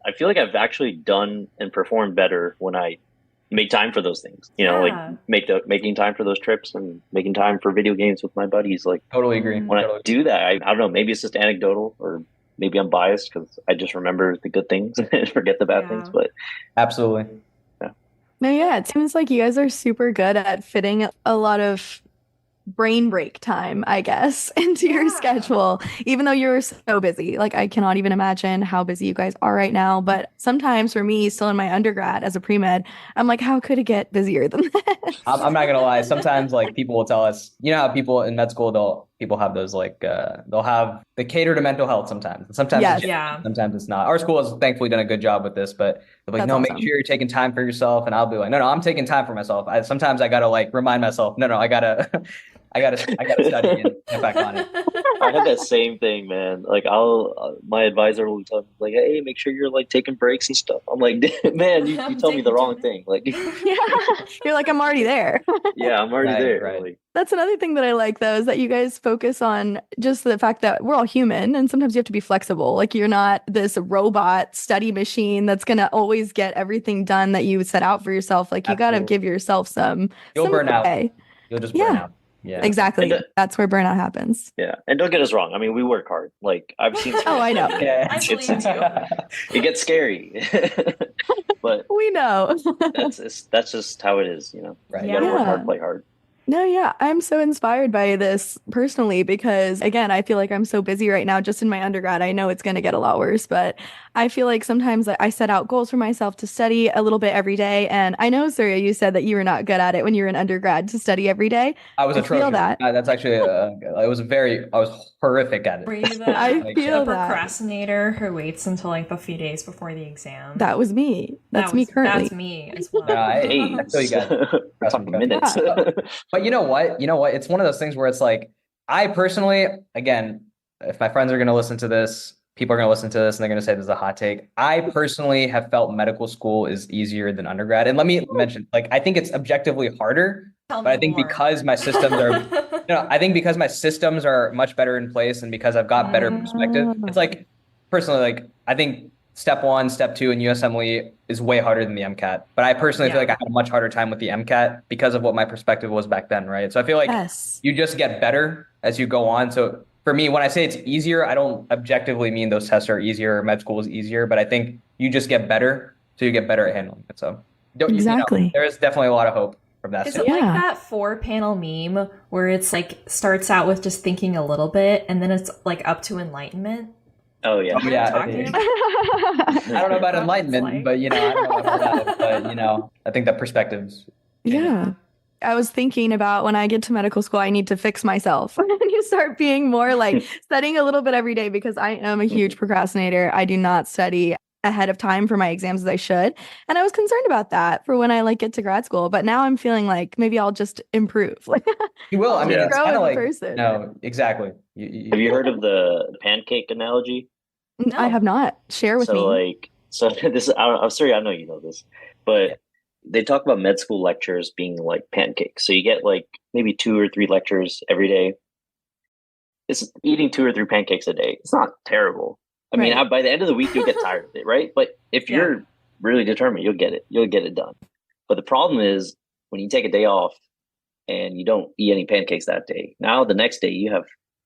I feel like I've actually done and performed better when I make time for those things. Like making time for those trips and making time for video games with my buddies. Like totally agree. When I do that, I don't know. Maybe it's just anecdotal, or maybe I'm biased because I just remember the good things and forget the bad things. But absolutely, no, it seems like you guys are super good at fitting a lot of brain break time, I guess, into your schedule, even though you're so busy. Like, I cannot even imagine how busy you guys are right now. But sometimes for me, still in my undergrad as a pre-med, I'm like, how could it get busier than this? I'm not gonna lie. Sometimes like people will tell us, how people in med school, people have those like they cater to mental health sometimes. Sometimes sometimes it's not. Our school has thankfully done a good job with this, but they're like, no, awesome. Make sure you're taking time for yourself. And I'll be like, no, I'm taking time for myself. Sometimes I gotta like remind myself, no, I gotta study and get back on it. I have that same thing, man. Like my advisor will tell me like, hey, make sure you're like taking breaks and stuff. I'm like, man, you tell me the wrong thing. Like, you're like, I'm already there. Yeah, I'm already there. Right. Like, that's another thing that I like, though, is that you guys focus on just the fact that we're all human and sometimes you have to be flexible. Like, you're not this robot study machine that's going to always get everything done that you set out for yourself. Like, you got to give yourself some. You'll burn out. You'll just burn out. Yeah, exactly. That's where burnout happens. Yeah, and don't get us wrong. I mean, we work hard. Like, I've seen. Oh, I know. I believe you. It gets scary, but we know. that's just how it is. Right. You gotta work hard, play hard. No, I'm so inspired by this personally because, again, I feel like I'm so busy right now just in my undergrad. I know it's going to get a lot worse, but I feel like sometimes I set out goals for myself to study a little bit every day. And I know, Surya, you said that you were not good at it when you were in undergrad to study every day. I was atrocious. Feel that. That's actually, I was horrific at it. Were you I feel the procrastinator who waits until like a few days before the exam? That was me. That's me currently. That's me as well. I feel you guys. Minutes. But you know what? It's one of those things where it's like, I personally, again, if my friends are going to listen to this, people are going to listen to this and they're going to say this is a hot take. I personally have felt medical school is easier than undergrad. And let me mention, like, I think it's objectively harder, but I think because my systems are, much better in place and because I've got better perspective, it's like, personally, like, I think step 1, step 2 in USMLE is way harder than the MCAT. But I personally feel like I had a much harder time with the MCAT because of what my perspective was back then, right? So I feel like you just get better as you go on. So for me, when I say it's easier, I don't objectively mean those tests are easier or med school is easier, but I think you just get better, so you get better at handling it. So exactly. There is definitely a lot of hope from that. Is it like that 4-panel meme where it's like starts out with just thinking a little bit and then it's like up to enlightenment? Oh yeah. I don't know about enlightenment, but I don't know about that. But I think that perspectives. Yeah. I was thinking about when I get to medical school, I need to fix myself. And you start being more like studying a little bit every day because I am a huge procrastinator. I do not study ahead of time for my exams as I should. And I was concerned about that for when I get to grad school. But now I'm feeling like maybe I'll just improve. You will. I mean, it's grow kind of as a like, person. no, exactly. Have you heard of the pancake analogy? No. I have not. Share with me. So this, I'm sorry, I know you know this, but they talk about med school lectures being like pancakes. So you get like maybe 2 or 3 lectures every day. It's eating 2 or 3 pancakes a day. It's not terrible. I mean, by the end of the week, you'll get tired of it, right? But if you're really determined, you'll get it. You'll get it done. But the problem is when you take a day off and you don't eat any pancakes that day, now the next day you have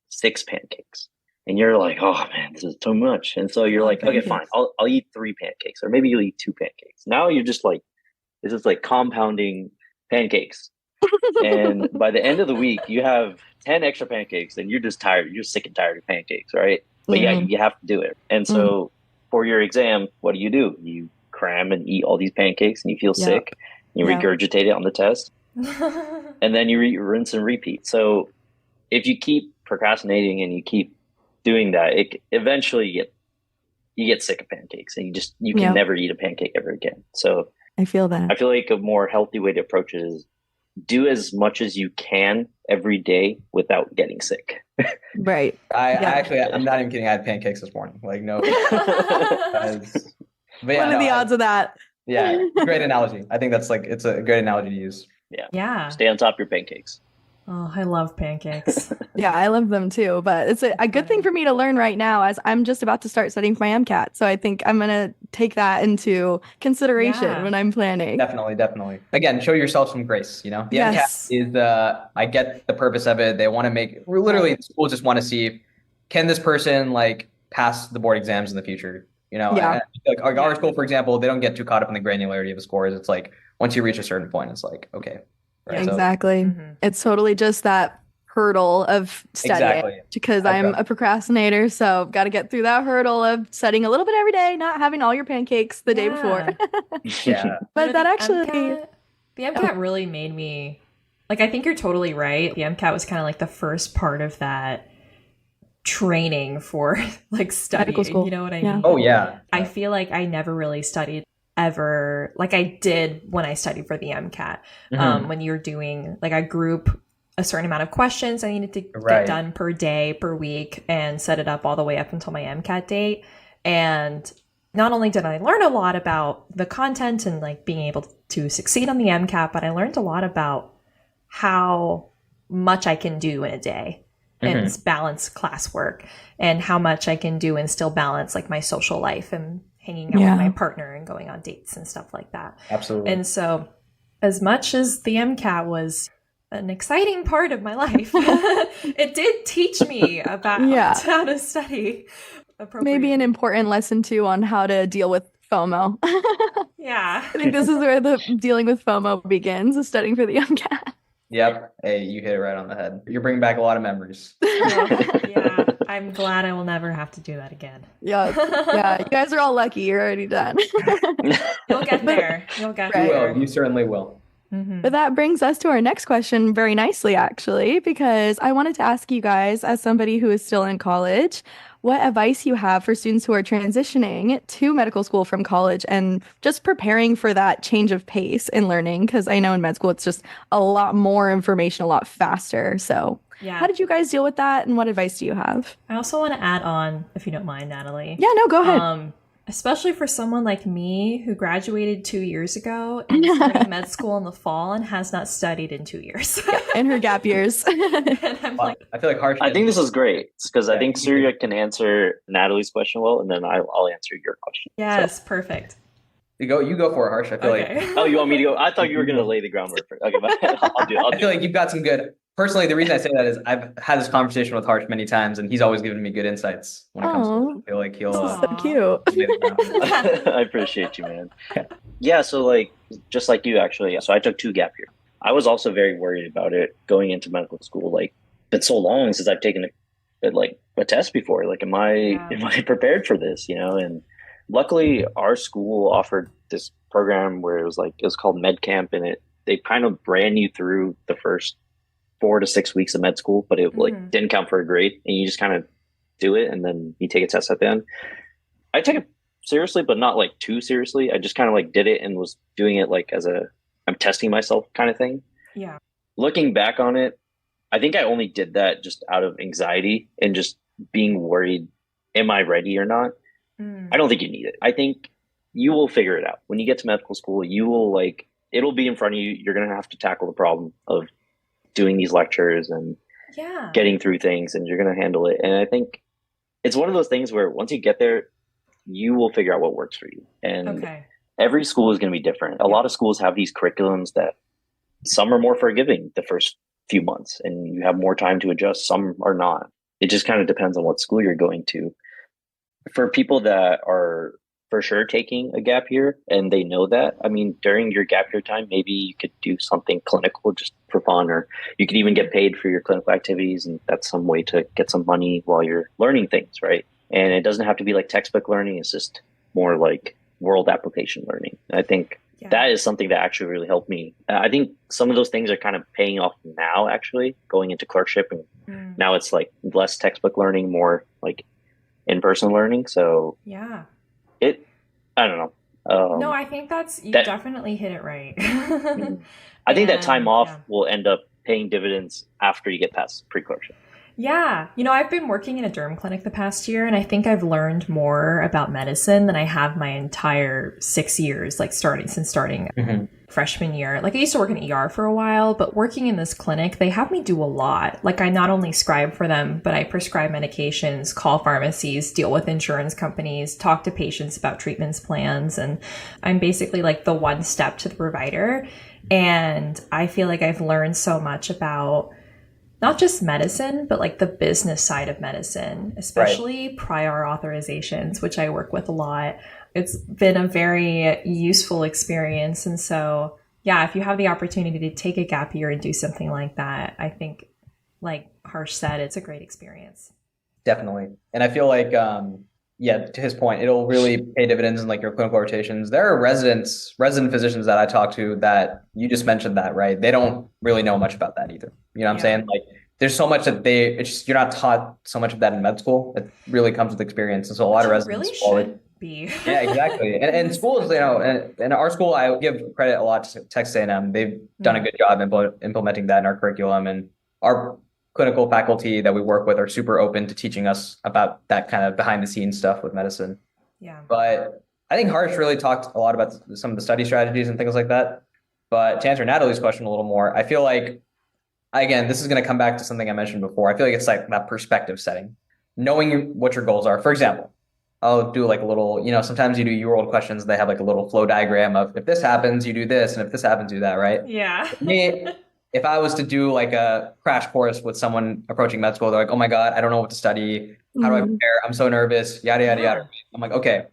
6 pancakes. and you're like, oh man, this is too much. And so you're like, okay, fine, Pancakes. I'll eat 3 pancakes, or maybe you'll eat 2 pancakes. Now you're just like, this is like compounding pancakes. And by the end of the week, you have 10 extra pancakes, and you're just tired. You're sick and tired of pancakes, right? But yeah, Mhm. you have to do it. And so for your exam, what do? You cram and eat all these pancakes, and you feel Yep. sick. You Yep. regurgitate it on the test, and then you rinse and repeat. So if you keep procrastinating and you keep doing that, it eventually you get sick of pancakes, and you can Yep. never eat a pancake ever again. So I feel that. I feel like a more healthy way to approach it is do as much as you can every day without getting sick. Right. I Yeah. actually, I'm not even kidding. I had pancakes this morning. Like, no. But yeah, What are no, the odds of that? yeah, great analogy. I think that's like, it's a great analogy to use. Yeah. Stay on top of your pancakes. Oh, I love pancakes. Yeah, I love them too, but it's a good thing for me to learn right now as I'm just about to start studying for my MCAT. So I think I'm going to take that into consideration Yeah. when I'm planning. Definitely. Again, show yourself some grace, you know? The Yes. MCAT is I get the purpose of it. They want to make, literally, Right. the schools just want to see, can this person like pass the board exams in the future? You know, Yeah. like our school, for example, they don't get too caught up in the granularity of the scores. It's like, once you reach a certain point, it's like, okay. Right? So, Exactly. Mhm. It's totally just that hurdle of studying Exactly. because I've I'm got- a procrastinator. So got to get through that hurdle of studying a little bit every day, not having all your pancakes the day before. yeah. But You know, that the actually, the MCAT really made me like. I think you're totally right. The MCAT was kind of like the first part of that training for like studying. school. You know what I Yeah. mean? Oh, yeah. I feel like I never really studied ever like I did when I studied for the MCAT. Mhm. When you're doing like a group, a certain amount of questions I needed to Right. get done per day, per week, and set it up all the way up until my MCAT date. And not only did I learn a lot about the content and like being able to succeed on the MCAT, but I learned a lot about how much I can do in a day and balance classwork, and how much I can do and still balance like my social life and hanging out Yeah. with my partner and going on dates and stuff like that. Absolutely. And so, as much as the MCAT was an exciting part of my life, it did teach me about Yeah. how to study appropriately. maybe an important lesson too on how to deal with FOMO. Yeah. I think this is where the dealing with FOMO begins, is studying for the MCAT. Yep. Hey, you hit it right on the head. You're bringing back a lot of memories. Yeah. I'm glad I will never have to do that again. Yeah, yeah. You guys are all lucky. You're already done. You'll get there. You'll get Right. You there. will. You certainly will. Mhm. But that brings us to our next question very nicely, actually, because I wanted to ask you guys, as somebody who is still in college, what advice you have for students who are transitioning to medical school from college and just preparing for that change of pace in learning. Because I know in med school, it's just a lot more information, a lot faster. So Yeah. how did you guys deal with that? And what advice do you have? I also want to add on, if you don't mind, Natalie. Yeah, no, go ahead. Especially for someone like me who graduated 2 years ago and is starting med school in the fall and has not studied in 2 years. In her gap years. And I'm like, I feel like harsh. I think this is great because I Yeah, think you Surya can answer Natalie's question well, and then I'll answer your question. yes, perfect. You go for it, Harsh. I feel like Okay. Oh, you want me to go? I thought you were going to lay the groundwork. Okay, but I'll do. I feel like you've got some good. Personally, the reason I say that is I've had this conversation with Harsh many times, and he's always given me good insights when it comes to Aw. it. I feel like he'll. Aw. So cute. lay the ground. I appreciate you, man. Yeah, so like just like you actually. So I took 2 gap years. I was also very worried about it going into medical school. Like, it's been so long since I've taken a test before. Like, am I prepared for this? You know, and luckily our school offered this program where it was called Med Camp, and they kind of ran you through the first 4 to 6 weeks of med school, but it like didn't count for a grade, and you just kind of do it, and then you take a test at the end. I take it seriously, but not like too seriously. I just kind of like did it and was doing it like as I'm testing myself kind of thing. Yeah. Looking back on it, I think I only did that just out of anxiety and just being worried, am I ready or not? Mm. I don't think you need it. I think you will figure it out. When you get to medical school, you will it'll be in front of you. You're going to have to tackle the problem of doing these lectures and Yeah. getting through things, and you're going to handle it. And I think it's one of those things where once you get there, you will figure out what works for you. And Okay. every school is going to be different. A lot of schools have these curriculums that some are more forgiving the first few months, and you have more time to adjust. Some are not. it just kind of depends on what school you're going to. For people that are for sure taking a gap year and they know that, I mean, during your gap year time, maybe you could do something clinical just for fun, or you could even get paid for your clinical activities. And that's some way to get some money while you're learning things, right? And it doesn't have to be like textbook learning, it's just more like world application learning. I think Yeah. that is something that actually really helped me. I think some of those things are kind of paying off now, actually, going into clerkship. And now it's like less textbook learning, more like in-person learning. So Yeah. I don't know. No, I think you that- definitely hit it right. I think that time And, off yeah. will end up paying dividends after you get past pre-clerkship. Yeah. I've been working in a derm clinic the past year, and I think I've learned more about medicine than I have my entire 6 years, like since starting freshman year. Like I used to work in ER for a while, but working in this clinic, they have me do a lot. Like I not only scribe for them, but I prescribe medications, call pharmacies, deal with insurance companies, talk to patients about treatments plans. And I'm basically like the one step to the provider. And I feel like I've learned so much about not just medicine, but like the business side of medicine, especially prior authorizations, which I work with a lot. It's been a very useful experience. And so, yeah, if you have the opportunity to take a gap year and do something like that, I think, like Harsh said, it's a great experience. Definitely. And I feel like, yeah, to his point, it'll really pay dividends in like your clinical rotations. There are resident physicians that I talk to that you just mentioned that, right? They don't really know much about that either. You know what I'm saying? Like there's so much that you're not taught so much of that in med school. It really comes with experience. And so a lot of residents really should be. Yeah, exactly. And schools, and our school, I give credit a lot to Texas A&M. They've done a good job implementing that in our curriculum, and our clinical faculty that we work with are super open to teaching us about that kind of behind the scenes stuff with medicine. Yeah. But I think Harsh really talked a lot about some of the study strategies and things like that. But to answer Natalie's question a little more, I feel like, again, this is going to come back to something I mentioned before. I feel like it's like that perspective setting, knowing what your goals are. For example, I'll do like a little, sometimes you do UWorld questions. They have like a little flow diagram of if this happens, you do this. And if this happens, you do that, right? Yeah. For me, if I was to do like a crash course with someone approaching med school, they're like, oh my God, I don't know what to study. How do I prepare? I'm so nervous, yada, yada, yada. I'm like, okay,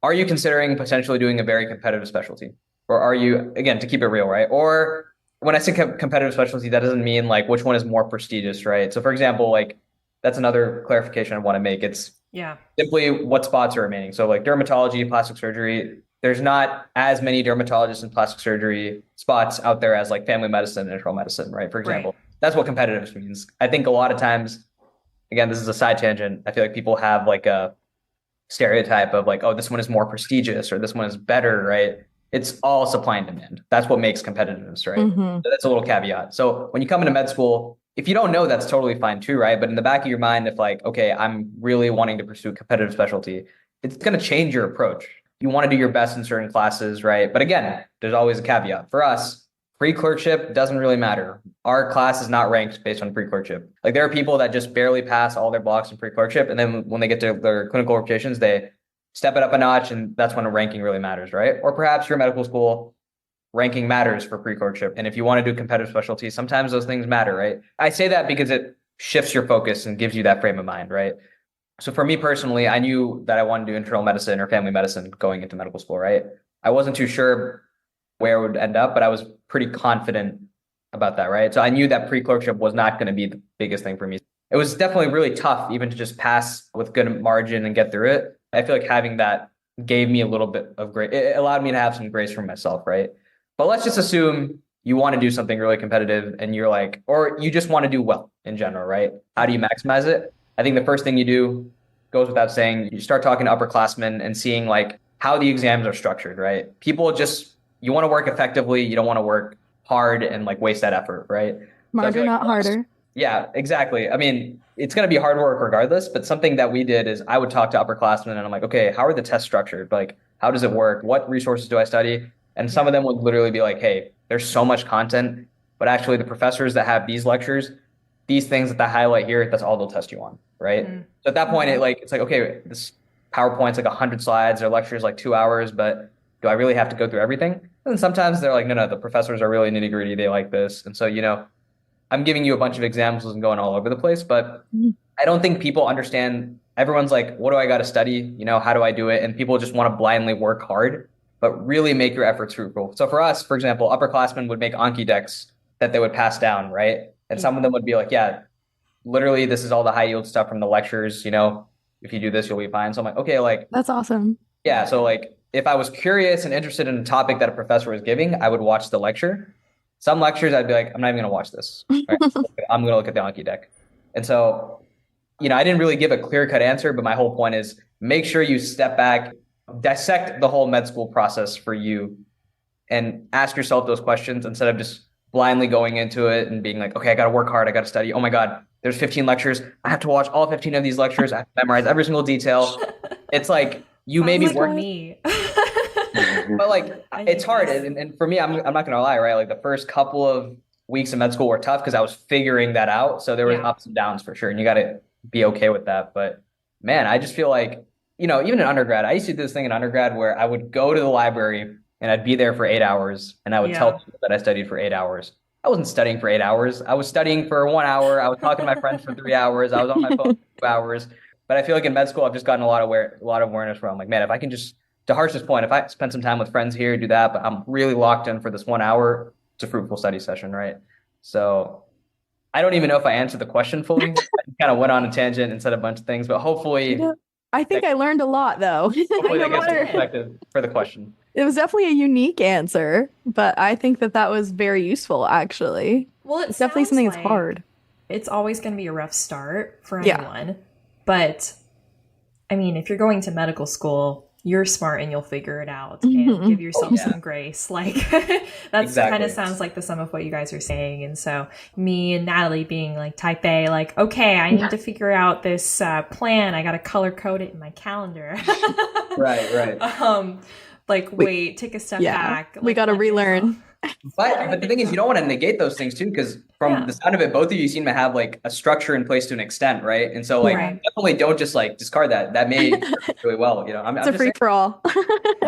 are you considering potentially doing a very competitive specialty? Or are you, again, to keep it real, right? Or when I say competitive specialty, that doesn't mean like which one is more prestigious, right? So for example, like that's another clarification I want to make. It's simply what spots are remaining. So like dermatology, plastic surgery, there's not as many dermatologists and plastic surgery spots out there as like family medicine and internal medicine, right? For example, that's what competitive means. I think a lot of times, again, this is a side tangent. I feel like people have like a stereotype of like, oh, this one is more prestigious or this one is better, right? It's all supply and demand. That's what makes competitiveness, right? So that's a little caveat. So when you come into med school, if you don't know, that's totally fine too, right? But in the back of your mind, if like, okay, I'm really wanting to pursue a competitive specialty, it's going to change your approach. You want to do your best in certain classes, right? But again, there's always a caveat. For us, pre-clerkship doesn't really matter. Our class is not ranked based on pre-clerkship. Like there are people that just barely pass all their blocks in pre-clerkship, and then when they get to their clinical rotations, they step it up a notch, and that's when a ranking really matters, right? Or perhaps your medical school ranking matters for pre-clerkship. And if you want to do competitive specialties, sometimes those things matter, right? I say that because it shifts your focus and gives you that frame of mind, right? So for me personally, I knew that I wanted to do internal medicine or family medicine going into medical school, right? I wasn't too sure where it would end up, but I was pretty confident about that, right? So I knew that pre-clerkship was not going to be the biggest thing for me. It was definitely really tough even to just pass with good margin and get through it. I feel like having that gave me a little bit of grace. It allowed me to have some grace for myself, right? But let's just assume you want to do something really competitive and you're like, or you just want to do well in general, right? How do you maximize it? I think the first thing you do goes without saying, you start talking to upperclassmen and seeing like how the exams are structured, right? People just, you want to work effectively. You don't want to work hard and like waste that effort, right? Smarter, not harder. Yeah, exactly. I mean, it's going to be hard work regardless, but something that we did is I would talk to upperclassmen and I'm like, okay, how are the tests structured? Like, how does it work? What resources do I study? And some of them would literally be like, hey, there's so much content, but actually the professors that have these lectures, these things that they highlight here, that's all they'll test you on, right? So at that point, it's like, okay, this PowerPoint's like 100 slides, their lecture is like 2 hours, but do I really have to go through everything? And sometimes they're like, no, the professors are really nitty gritty. They like this. And so, I'm giving you a bunch of examples and going all over the place, but I don't think people understand. Everyone's like, what do I got to study? You know, how do I do it? And people just want to blindly work hard, but really make your efforts fruitful. So for us, for example, upperclassmen would make Anki decks that they would pass down, right? And some of them would be like, yeah, literally, this is all the high yield stuff from the lectures. You know, if you do this, you'll be fine. So I'm like, okay, like, That's awesome. yeah. So like, if I was curious and interested in a topic that a professor was giving, I would watch the lecture. Some lectures, I'd be like, I'm not even going to watch this. Right? I'm going to look at the Anki deck. And so, you know, I didn't really give a clear-cut answer, but my whole point is make sure you step back, dissect the whole med school process for you, and ask yourself those questions instead of just blindly going into it and being like, okay, I got to work hard, I got to study. Oh my God, there's 15 lectures. I have to watch all 15 of these lectures. I have to memorize every single detail. It's like you maybe Sounds work, like me. but like it's hard. And for me, I'm not gonna lie, right? Like the first couple of weeks of med school were tough because I was figuring that out. So there was Yeah. ups and downs for sure, and you got to be okay with that. But man, I just feel like, you know, even in undergrad, I used to do this thing in undergrad where I would go to the library and I'd be there for 8 hours, and I would Yeah. tell people that I studied for 8 hours. I wasn't studying for 8 hours. I was studying for 1 hour. I was talking to my friends for 3 hours. I was on my phone for 2 hours. But I feel like in med school, I've just gotten a lot of awareness from, like, man, if I can just, to Harsh's point, if I spend some time with friends here, do that, but I'm really locked in for this 1 hour, it's a fruitful study session, right? So I don't even know if I answered the question fully. I kind of went on a tangent and said a bunch of things, but hopefully, I think I learned a lot though. hopefully that No gives some matter- perspective for the question. It was definitely a unique answer, but I think that was very useful actually. Well, It's definitely sounds something that's like hard. It's always going to be a rough start for Yeah. anyone. But I mean, if you're going to medical school, you're smart and you'll figure it out and Mhm. give yourself Yeah. some grace. Like that's kind Exactly. of sounds like the sum of what you guys are saying. And so me and Natalie being like type A, like, okay, I need to figure out this plan. I got to color code it in my calendar. Right. Like, wait, take a step back. We like, got to let relearn. yourself- But the thing is, you don't want to negate those things too, because from Yeah. the sound of it, both of you seem to have like a structure in place to an extent, right? And so like Right. definitely don't just like discard that. That may work really well, you know. I'm It's just a free for all.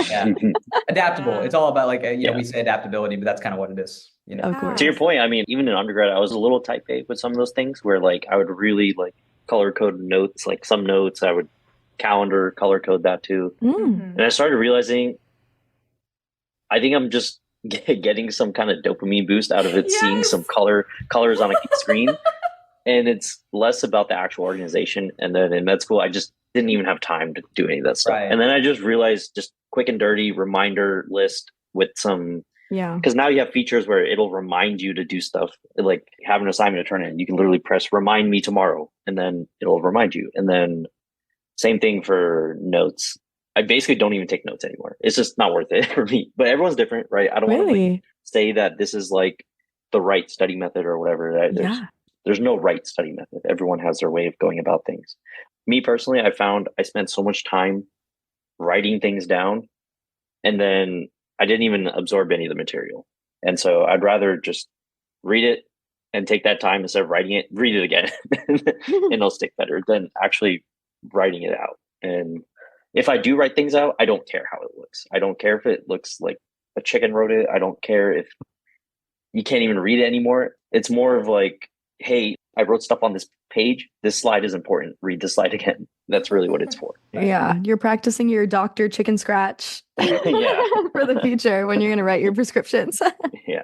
saying, yeah, adaptable. Yeah. It's all about like Yeah. we say adaptability, but that's kind of what it is, you know. Of course. To your point, I mean, even in undergrad, I was a little type A with some of those things where like I would really like color code notes, like some notes I would calendar color code that too. Mm. And I started realizing I think I'm just getting some kind of dopamine boost out of it, seeing Yes. some colors on a screen. And it's less about the actual organization. And then in med school, I just didn't even have time to do any of that stuff. Right. And then I just realized just quick and dirty reminder list with some, Yeah. because now you have features where it'll remind you to do stuff, like have an assignment to turn in. You can literally press remind me tomorrow, and then it'll remind you. And then same thing for notes. I basically don't even take notes anymore. It's just not worth it for me. But everyone's different, right? I don't want to Really? say that this is like the right study method or whatever. There's no right study method. Everyone has their way of going about things. Me personally, I found I spent so much time writing things down, and then I didn't even absorb any of the material. And so I'd rather just read it and take that time instead of writing it, read it again, and it'll stick better than actually writing it out. And if I do write things out, I don't care how it looks. I don't care if it looks like a chicken wrote it. I don't care if you can't even read it anymore. It's more of like, hey, I wrote stuff on this page. This slide is important. Read this slide again. That's really what it's for. Yeah. You're practicing your doctor chicken scratch Yeah. for the future when you're going to write your prescriptions. Yeah.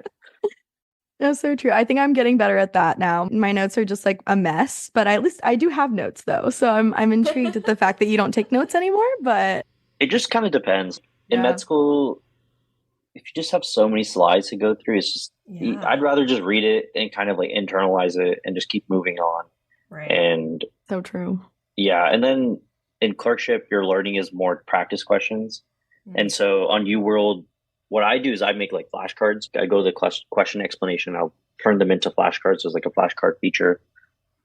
That's so true. I think I'm getting better at that now. My notes are just like a mess, but at least I do have notes though. So I'm intrigued at the fact that you don't take notes anymore, but It just kind of depends. In Yeah. med school, if you just have so many slides to go through, it's just, Yeah. I'd rather just read it and kind of like internalize it and just keep moving on. Right. And so true. yeah, and then in clerkship, your learning is more practice questions. And so on UWorld, what I do is I make like flashcards. I go to the question explanation. I'll turn them into flashcards. There's like a flashcard feature.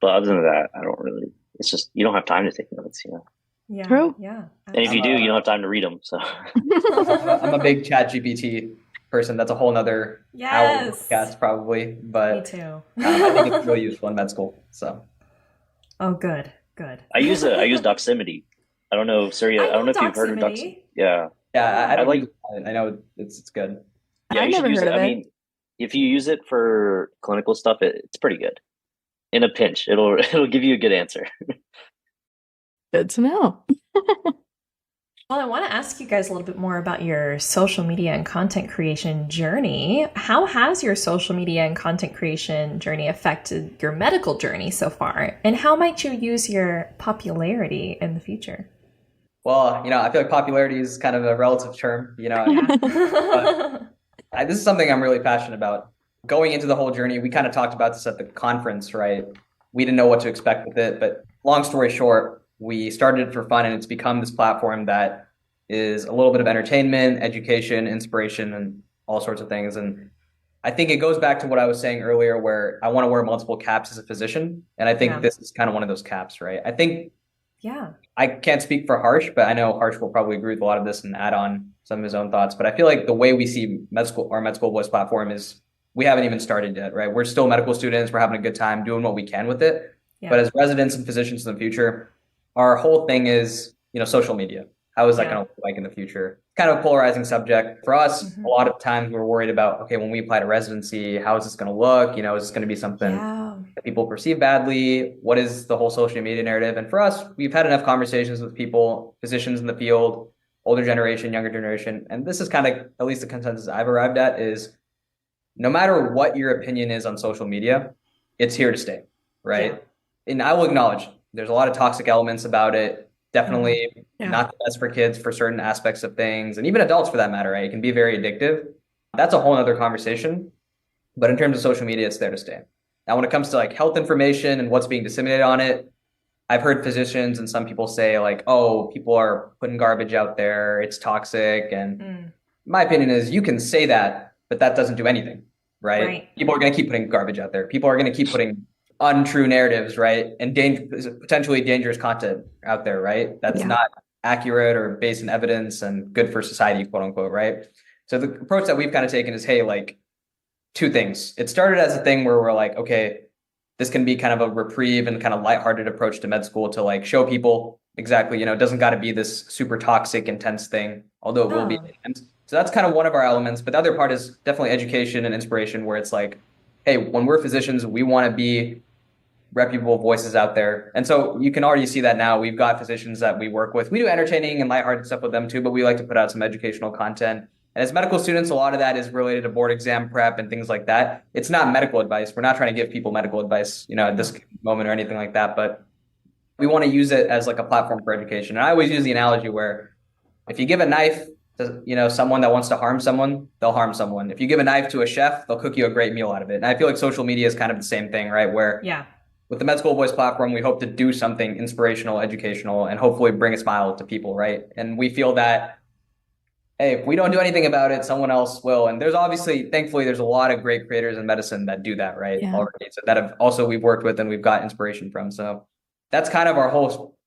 But other than that, I don't really, it's just, you don't have time to take notes, you know? Yeah. True. Yeah. And if you do, you don't have time to read them. So I'm a big ChatGPT person. That's a whole nother hour Yes. podcast probably, Me but too. I think it's really useful in med school. So Oh, good. Good. I use Doximity. I don't know, Surya, I don't know if you've heard of Doximity. Doximity. Yeah. yeah, I don't like- use it. I know it's good. Yeah, I've you should never use heard it. of I it. mean, if you use it for clinical stuff, it's pretty good. in a pinch, it'll give you a good answer. Good to know. Well, I want to ask you guys a little bit more about your social media and content creation journey. How has your social media and content creation journey affected your medical journey so far? And how might you use your popularity in the future? Well, I feel like popularity is kind of a relative term, Yeah. This is something I'm really passionate about. Going into the whole journey, we kind of talked about this at the conference, right? We didn't know what to expect with it, but long story short, we started it for fun, and it's become this platform that is a little bit of entertainment, education, inspiration, and all sorts of things. And I think it goes back to what I was saying earlier, where I want to wear multiple caps as a physician. And I think this is kind of one of those caps, right? I think I can't speak for Harsh, but I know Harsh will probably agree with a lot of this and add on some of his own thoughts. But I feel like the way we see our MedSchoolBoiz platform is we haven't even started yet, right? We're still medical students. We're having a good time doing what we can with it. Yeah. But as residents and physicians in the future, our whole thing is, social media. How is that going to look like in the future? Kind of a polarizing subject. For us, a lot of times we're worried about, okay, when we apply to residency, how is this going to look? Is this going to be something that people perceive badly? What is the whole social media narrative? And for us, we've had enough conversations with people, physicians in the field, older generation, younger generation. And this is kind of, at least the consensus I've arrived at, is no matter what your opinion is on social media, it's here to stay, right? Yeah. And I will acknowledge there's a lot of toxic elements about it. Definitely not the best for kids for certain aspects of things, and even adults for that matter, right? It can be very addictive. That's a whole other conversation. But in terms of social media, it's there to stay. Now, when it comes to like health information and what's being disseminated on it, I've heard physicians and some people say like, oh, people are putting garbage out there, it's toxic. And my opinion is you can say that, but that doesn't do anything, right? People are going to keep putting garbage out there. People are going to keep putting untrue narratives, right? And potentially dangerous content out there, right? That's not accurate or based in evidence and good for society, quote unquote, right? So the approach that we've kind of taken is, hey, like two things. It started as a thing where we're like, okay, this can be kind of a reprieve and kind of lighthearted approach to med school to like show people exactly, it doesn't got to be this super toxic, intense thing, although it will be. So that's kind of one of our elements. But the other part is definitely education and inspiration, where it's like, hey, when we're physicians, we want to be reputable voices out there. And so you can already see that now. We've got physicians that we work with. We do entertaining and lighthearted stuff with them too, but we like to put out some educational content. And as medical students, a lot of that is related to board exam prep and things like that. It's not medical advice. We're not trying to give people medical advice, at this moment or anything like that, but we want to use it as like a platform for education. And I always use the analogy where if you give a knife to, someone that wants to harm someone, they'll harm someone. If you give a knife to a chef, they'll cook you a great meal out of it. And I feel like social media is kind of the same thing, right? Where with the MedSchoolBoiz platform, we hope to do something inspirational, educational, and hopefully bring a smile to people, right? And we feel that, hey, if we don't do anything about it, someone else will. And there's obviously, thankfully, there's a lot of great creators in medicine that do that, right? Already. So that have also we've worked with and we've got inspiration from. So that's kind of our whole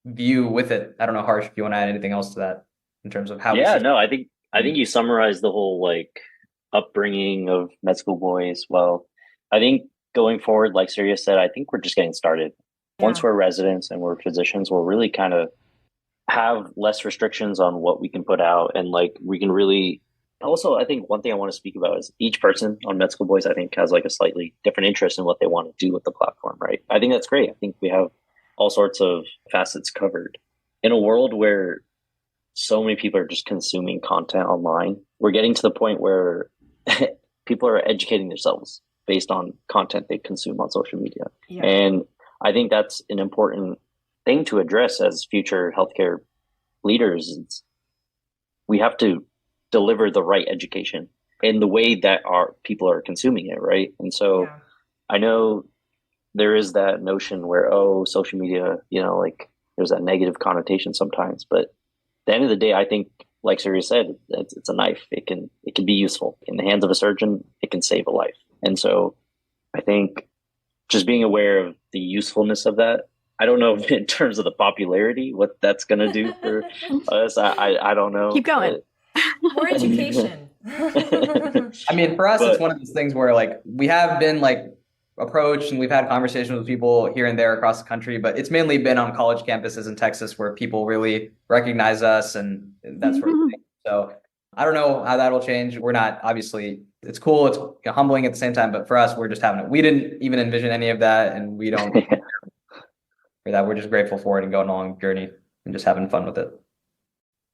view with it. I don't know, Harsh, if you want to add anything else to that in terms of how. I think you summarized the whole like upbringing of MedSchoolBoiz well. I think going forward, like Surya said, I think we're just getting started. Once we're residents and we're physicians, we'll really kind of have less restrictions on what we can put out. And like we can really also, I think one thing I want to speak about is each person on MedSchoolBoiz, I think, has like a slightly different interest in what they want to do with the platform, right? I think that's great. I think we have all sorts of facets covered. In a world where so many people are just consuming content online, we're getting to the point where people are educating themselves based on content they consume on social media. And I think that's an important thing to address as future healthcare leaders. We have to deliver the right education in the way that our people are consuming it, right? And so I know there is that notion where, social media, like there's that negative connotation sometimes, but at the end of the day, I think, like Surya said, it's a knife. It can be useful in the hands of a surgeon. It can save a life. And so I think just being aware of the usefulness of that. I don't know in terms of the popularity, what that's going to do for us. I don't know. Keep going. More education. I mean, for us, it's one of those things where like we have been like approached and we've had conversations with people here and there across the country, but it's mainly been on college campuses in Texas where people really recognize us and that sort of thing. So I don't know how that'll change. We're not, obviously, it's cool. It's humbling at the same time, but for us, we're just having it. We didn't even envision any of that, and we don't for that. We're just grateful for it and going along the journey and just having fun with it.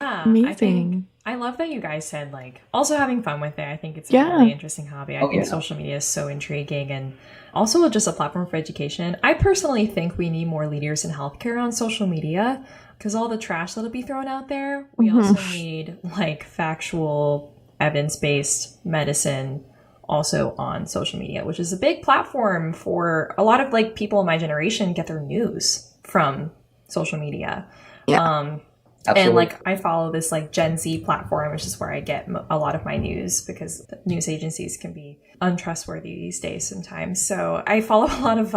Yeah, Amazing. I love that you guys said like also having fun with it. I think it's a Yeah. really interesting hobby. I Oh, think yeah. social media is so intriguing and also just a platform for education. I personally think we need more leaders in healthcare on social media because all the trash that'll be thrown out there. We Mhm. also need like factual, evidence-based medicine also on social media, which is a big platform for a lot of like people in my generation get their news from social media. Yeah. And Absolutely. like I follow this like Gen Z platform, which is where I get a lot of my news because news agencies can be untrustworthy these days sometimes. So I follow a lot of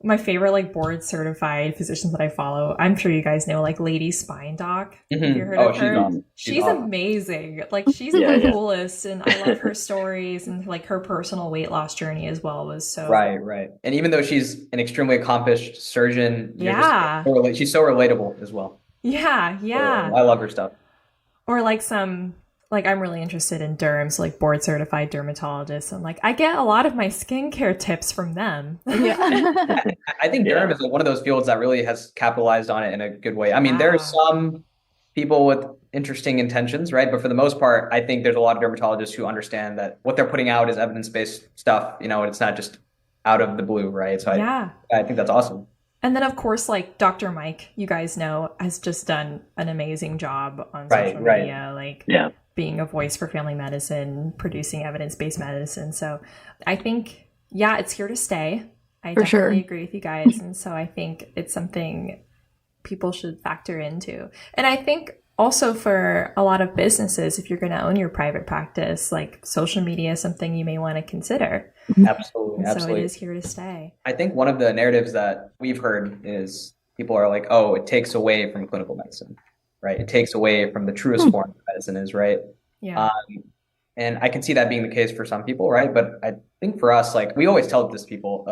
my favorite like board certified physicians that I follow. I'm sure you guys know like Lady Spine Doc. Have you heard of She's her? awesome. She's awesome. amazing. Like she's Yeah, the yeah. coolest, and I love her stories and like her personal weight loss journey as well was so Right. And even though she's an extremely accomplished surgeon, Yeah. she's so relatable as well. Yeah. So I love her stuff. Or like some like I'm really interested in derms, like board certified dermatologists, and like I get a lot of my skincare tips from them. Yeah. I think Yeah. derm is like one of those fields that really has capitalized on it in a good way. I mean, there are Yeah. some people with interesting intentions, right? But for the most part, I think there's a lot of dermatologists who understand that what they're putting out is evidence-based stuff, and it's not just out of the blue, right? So Yeah. I think that's awesome. And then of course like Dr. Mike, you guys know, has just done an amazing job on Right, social right. media, like Yeah. being a voice for family medicine, producing evidence-based medicine. So I think it's here to stay. I For definitely sure. agree with you guys. And so I think it's something people should factor into. And I think also for a lot of businesses, if you're going to own your private practice, like social media is something you may want to consider. Absolutely. And so it is here to stay. I think one of the narratives that we've heard is people are like, oh, it takes away from clinical medicine, right? It takes away from the truest form of medicine is, right? Yeah. And I can see that being the case for some people, right? But I think for us, like we always tell this to people,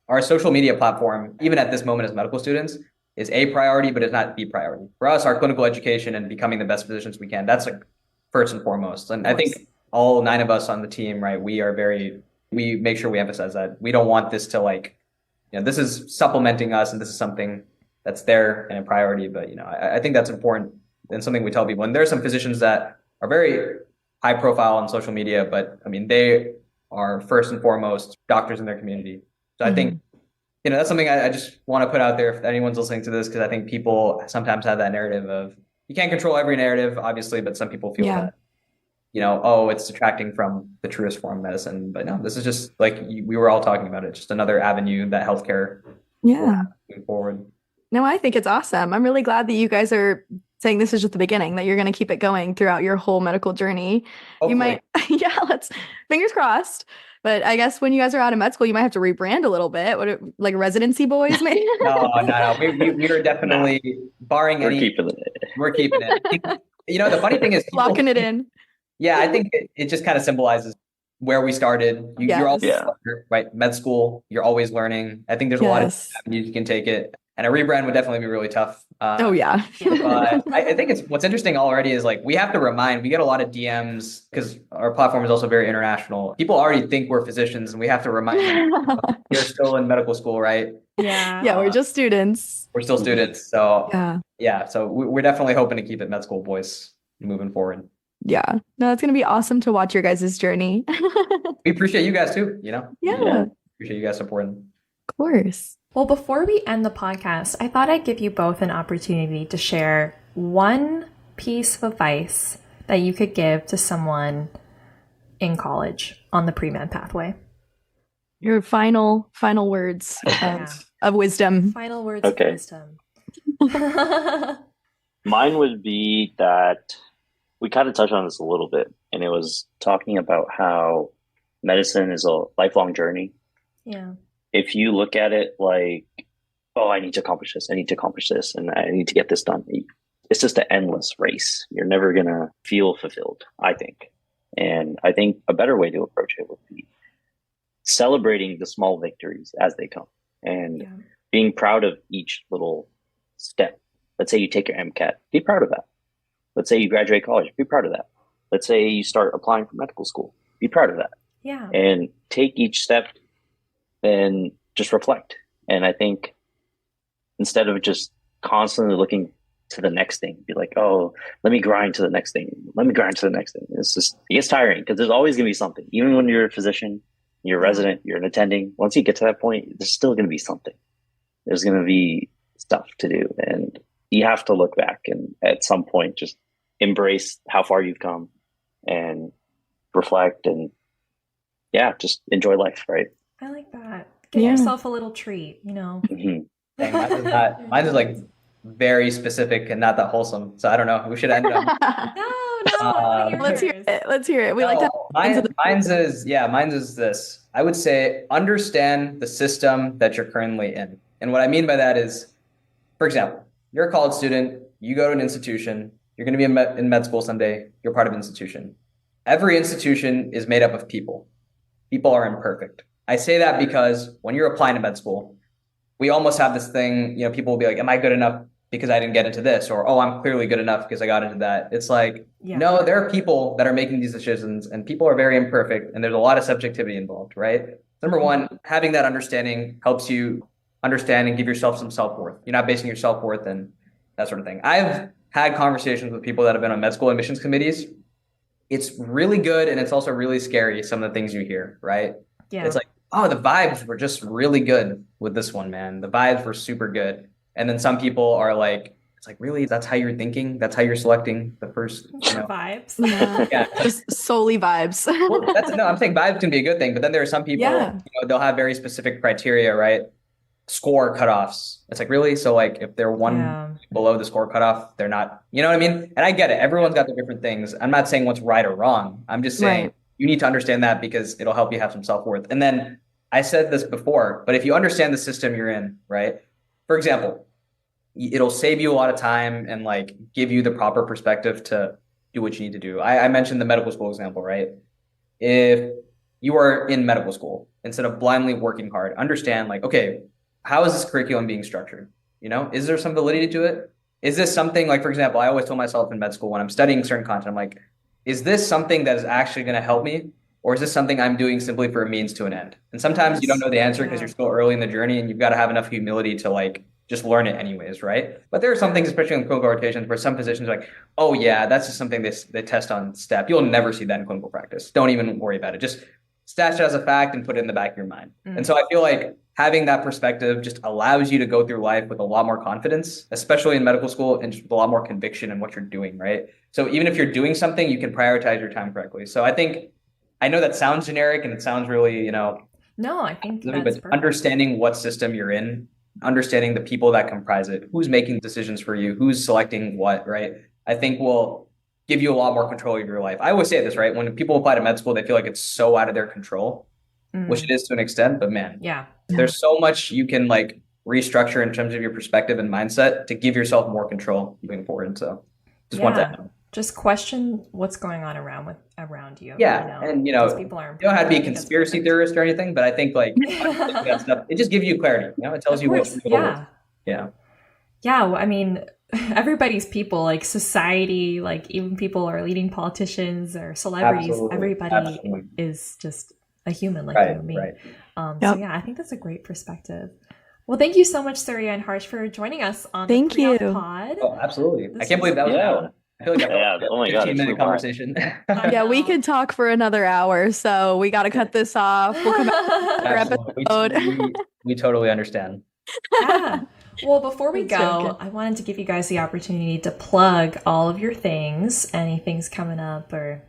our social media platform, even at this moment as medical students, is a priority, but it's not the priority. For us, our clinical education and becoming the best physicians we can, that's like first and foremost. And I think all 9 of us on the team, right, we make sure we emphasize that. We don't want this to like, this is supplementing us and this is something that's there and a priority. But, I think that's important and something we tell people. And there are some physicians that are very high profile on social media, but I mean, they are first and foremost doctors in their community. So I think, that's something I just want to put out there if anyone's listening to this, because I think people sometimes have that narrative of you can't control every narrative, obviously, but some people feel that, it's detracting from the truest form of medicine. But no, this is just like we were all talking about it, just another avenue that healthcare will have moving forward. No, I think it's awesome. I'm really glad that you guys are saying this is just the beginning, that you're going to keep it going throughout your whole medical journey. Hopefully. You might, fingers crossed. But I guess when you guys are out of med school, you might have to rebrand a little bit. Like Residency Boys, maybe? No. We are definitely barring We're any. keeping it. We're keeping it. The funny thing is, Locking it in. Yeah, I think it just kind of symbolizes where we started. You're always Yes. right. Med school, you're always learning. I think there's a lot of avenues you can take it, and a rebrand would definitely be really tough. Oh yeah. But I think what's interesting already is like we have to remind. We get a lot of DMs because our platform is also very international. People already think we're physicians, and we have to remind them you're still in medical school, right? Yeah. Yeah, we're just students. We're still students, so Yeah. So we're definitely hoping to keep it MedSchoolBoiz moving forward. Yeah. No, it's going to be awesome to watch your guys' journey. We appreciate you guys too, Yeah. Appreciate you guys supporting. Of course. Well, before we end the podcast, I thought I'd give you both an opportunity to share one piece of advice that you could give to someone in college on the pre-med pathway. Your final words of wisdom. Final words of wisdom. Mine would be that we kind of touched on this a little bit, and it was talking about how medicine is a lifelong journey. Yeah. If you look at it like, oh, I need to accomplish this, and I need to get this done. It's just an endless race. You're never going to feel fulfilled, I think. And I think a better way to approach it would be celebrating the small victories as they come and being proud of each little step. Let's say you take your MCAT, be proud of that. Let's say you graduate college, be proud of that. let's say you start applying for medical school. Be proud of that. Yeah. And take each step and just reflect. And I think instead of just constantly looking to the next thing, be like, oh, let me grind to the next thing. Let me grind to the next thing. It's just, it gets tiring because there's always going to be something. Even when you're a physician, you're a resident, you're an attending. Once you get to that point, there's still going to be something. There's going to be stuff to do. And you have to look back and at some point just embrace how far you've come and reflect and just enjoy life, right? I like that. Give yourself a little treat, you know. Mm-hmm. Dang, mine is like very specific and not that wholesome. So I don't know. We should end up. No. Let's hear it. Let's hear it. We like to. Mine's is this. I would say understand the system that you're currently in. And what I mean by that is, for example, you're a college student, you go to an institution, you're going to be in med school someday, you're part of an institution. Every institution is made up of people. People are imperfect. I say that because when you're applying to med school, we almost have this thing, people will be like, am I good enough because I didn't get into this? Or, oh, I'm clearly good enough because I got into that. It's like, no, there are people that are making these decisions and people are very imperfect and there's a lot of subjectivity involved, right? Number one, having that understanding helps you understand and give yourself some self-worth. You're not basing your self-worth and that sort of thing. I've had conversations with people that have been on med school admissions committees. It's really good and it's also really scary, some of the things you hear, right? Yeah. It's like, oh, the vibes were just really good with this one, man. The vibes were super good. And then some people are like, it's like, really? That's how you're thinking? That's how you're selecting the first vibes? Yeah. Just solely vibes. Well, I'm saying vibes can be a good thing, but then there are some people, they'll have very specific criteria, right? Score cutoffs. It's like, really? So like if they're one below the score cutoff, they're not, you know what I mean? And I get it. Everyone's got their different things. I'm not saying what's right or wrong. I'm just saying you need to understand that because it'll help you have some self-worth. And then I said this before, but if you understand the system you're in, right? For example, it'll save you a lot of time and like give you the proper perspective to do what you need to do. I mentioned the medical school example, right? If you are in medical school, instead of blindly working hard, understand like, okay, how is this curriculum being structured? Is there some validity to it? Is this something like, for example, I always tell myself in med school when I'm studying certain content, I'm like, is this something that is actually going to help me? Or is this something I'm doing simply for a means to an end? And sometimes you don't know the answer because you're still early in the journey and you've got to have enough humility to like just learn it anyways, right? But there are some things, especially in clinical rotations, where some physicians are like, oh yeah, that's just something they test on step. You'll never see that in clinical practice. Don't even worry about it. Just stash it as a fact and put it in the back of your mind. And so I feel like having that perspective just allows you to go through life with a lot more confidence, especially in medical school, and just with a lot more conviction in what you're doing, right? So even if you're doing something, you can prioritize your time correctly. So I know that sounds generic and it sounds really, No, I think that's but perfect. Understanding what system you're in, understanding the people that comprise it, who's making decisions for you, who's selecting what, right? I think will give you a lot more control of your life. I always say this, right? When people apply to med school, they feel like it's so out of their control, which it is to an extent, but man, there's so much you can like restructure in terms of your perspective and mindset to give yourself more control moving forward. So just want that. Just question what's going on around you. Yeah, and people are you don't have to be a conspiracy theorist or anything, but I think like that stuff, it just gives you clarity. It tells you what's real. Yeah. Well, I mean, everybody's people, like society, like even people are leading politicians or celebrities. Everybody is just a human like you and me. Right. So yeah, I think that's a great perspective. Well, thank you so much, Surya and Harsh, for joining us on the pod. Oh, absolutely. I can't believe that was out. I feel like oh my God, 15-minute conversation. Yeah, we could talk for another hour, so we got to cut this off. We'll come back to another episode. We totally understand. Yeah. Well, before we go, I wanted to give you guys the opportunity to plug all of your things, anything's coming up or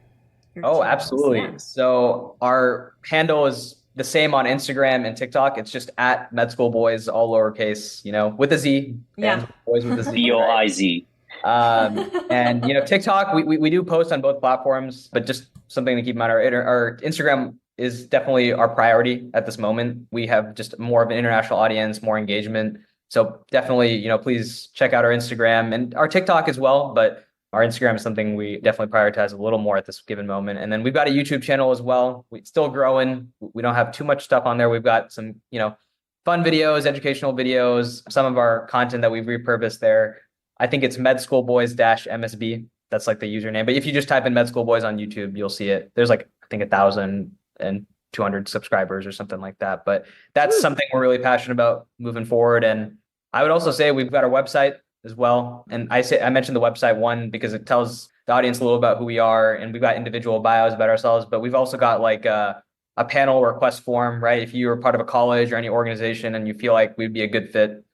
your channels. Absolutely. Yeah. So our handle is the same on Instagram and TikTok. It's just at MedSchoolBoiz, all lowercase, with a Z. Yeah. Boys with a Z. BOIZ. And TikTok, we do post on both platforms, but just something to keep in mind. Our Instagram is definitely our priority at this moment. We have just more of an international audience, more engagement. So definitely, please check out our Instagram and our TikTok as well. But our Instagram is something we definitely prioritize a little more at this given moment. And then we've got a YouTube channel as well. We're still growing. We don't have too much stuff on there. We've got some, fun videos, educational videos, some of our content that we've repurposed there. I think it's MedSchoolBoiz-MSB That's like the username. But if you just type in MedSchoolBoiz on YouTube, you'll see it. There's like, I think 1,200 subscribers or something like that. But that's something we're really passionate about moving forward. And I would also say we've got our website as well. And I mentioned the website one because it tells the audience a little about who we are, and we've got individual bios about ourselves, but we've also got like a panel request form, right? If you're part of a college or any organization and you feel like we'd be a good fit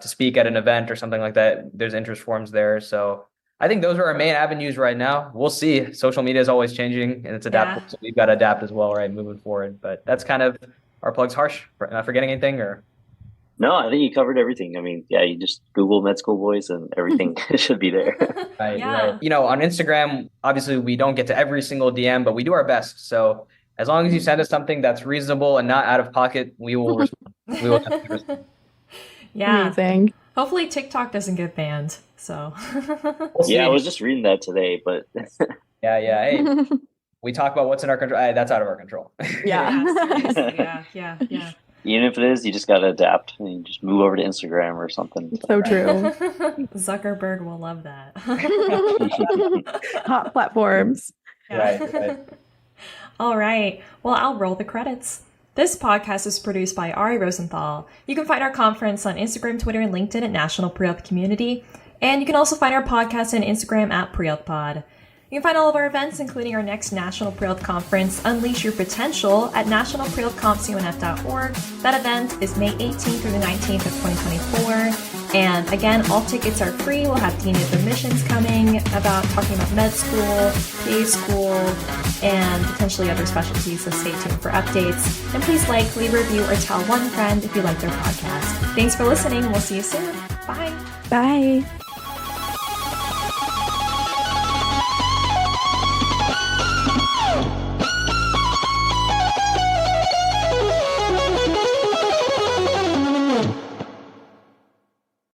to speak at an event or something like that, there's interest forms there. So I think those are our main avenues right now. We'll see. Social media is always changing and it's adaptable. Yeah. So we've got to adapt as well, right? Moving forward. But that's kind of our plugs. Harsh, am I forgetting anything or? No, I think you covered everything. I mean, yeah, you just Google MedSchoolBoiz and everything should be there. Right, Yeah. right. You know, on Instagram, obviously we don't get to every single DM, but we do our best. So as long as you send us something that's reasonable and not out of pocket, we will respond. We will definitely respond. Yeah. Amazing. Hopefully TikTok doesn't get banned. So We'll see. Yeah, I was just reading that today, but Yeah. Hey, we talk about what's in our control. That's out of our control. Yeah. seriously. Yeah. even if it is, you just got to adapt and you just move over to Instagram or something. So true. Zuckerberg will love that. Hot platforms. Right. All right. Well, I'll roll the credits. This podcast is produced by Ari Rosenthal. You can find our conference on Instagram, Twitter, and LinkedIn at National Pre-Health Community. And you can also find our podcast on Instagram at Pre-Health You can find all of our events, including our next National Pre-Health Conference, Unleash Your Potential, at nationalprehealthconf.org. That event is May 18th through the 19th of 2024. And again, all tickets are free. We'll have Dean of Admissions coming about talking about med school, PA school, and potentially other specialties, so stay tuned for updates. And please like, leave a review, or tell one friend if you like their podcast. Thanks for listening. We'll see you soon. Bye. Bye.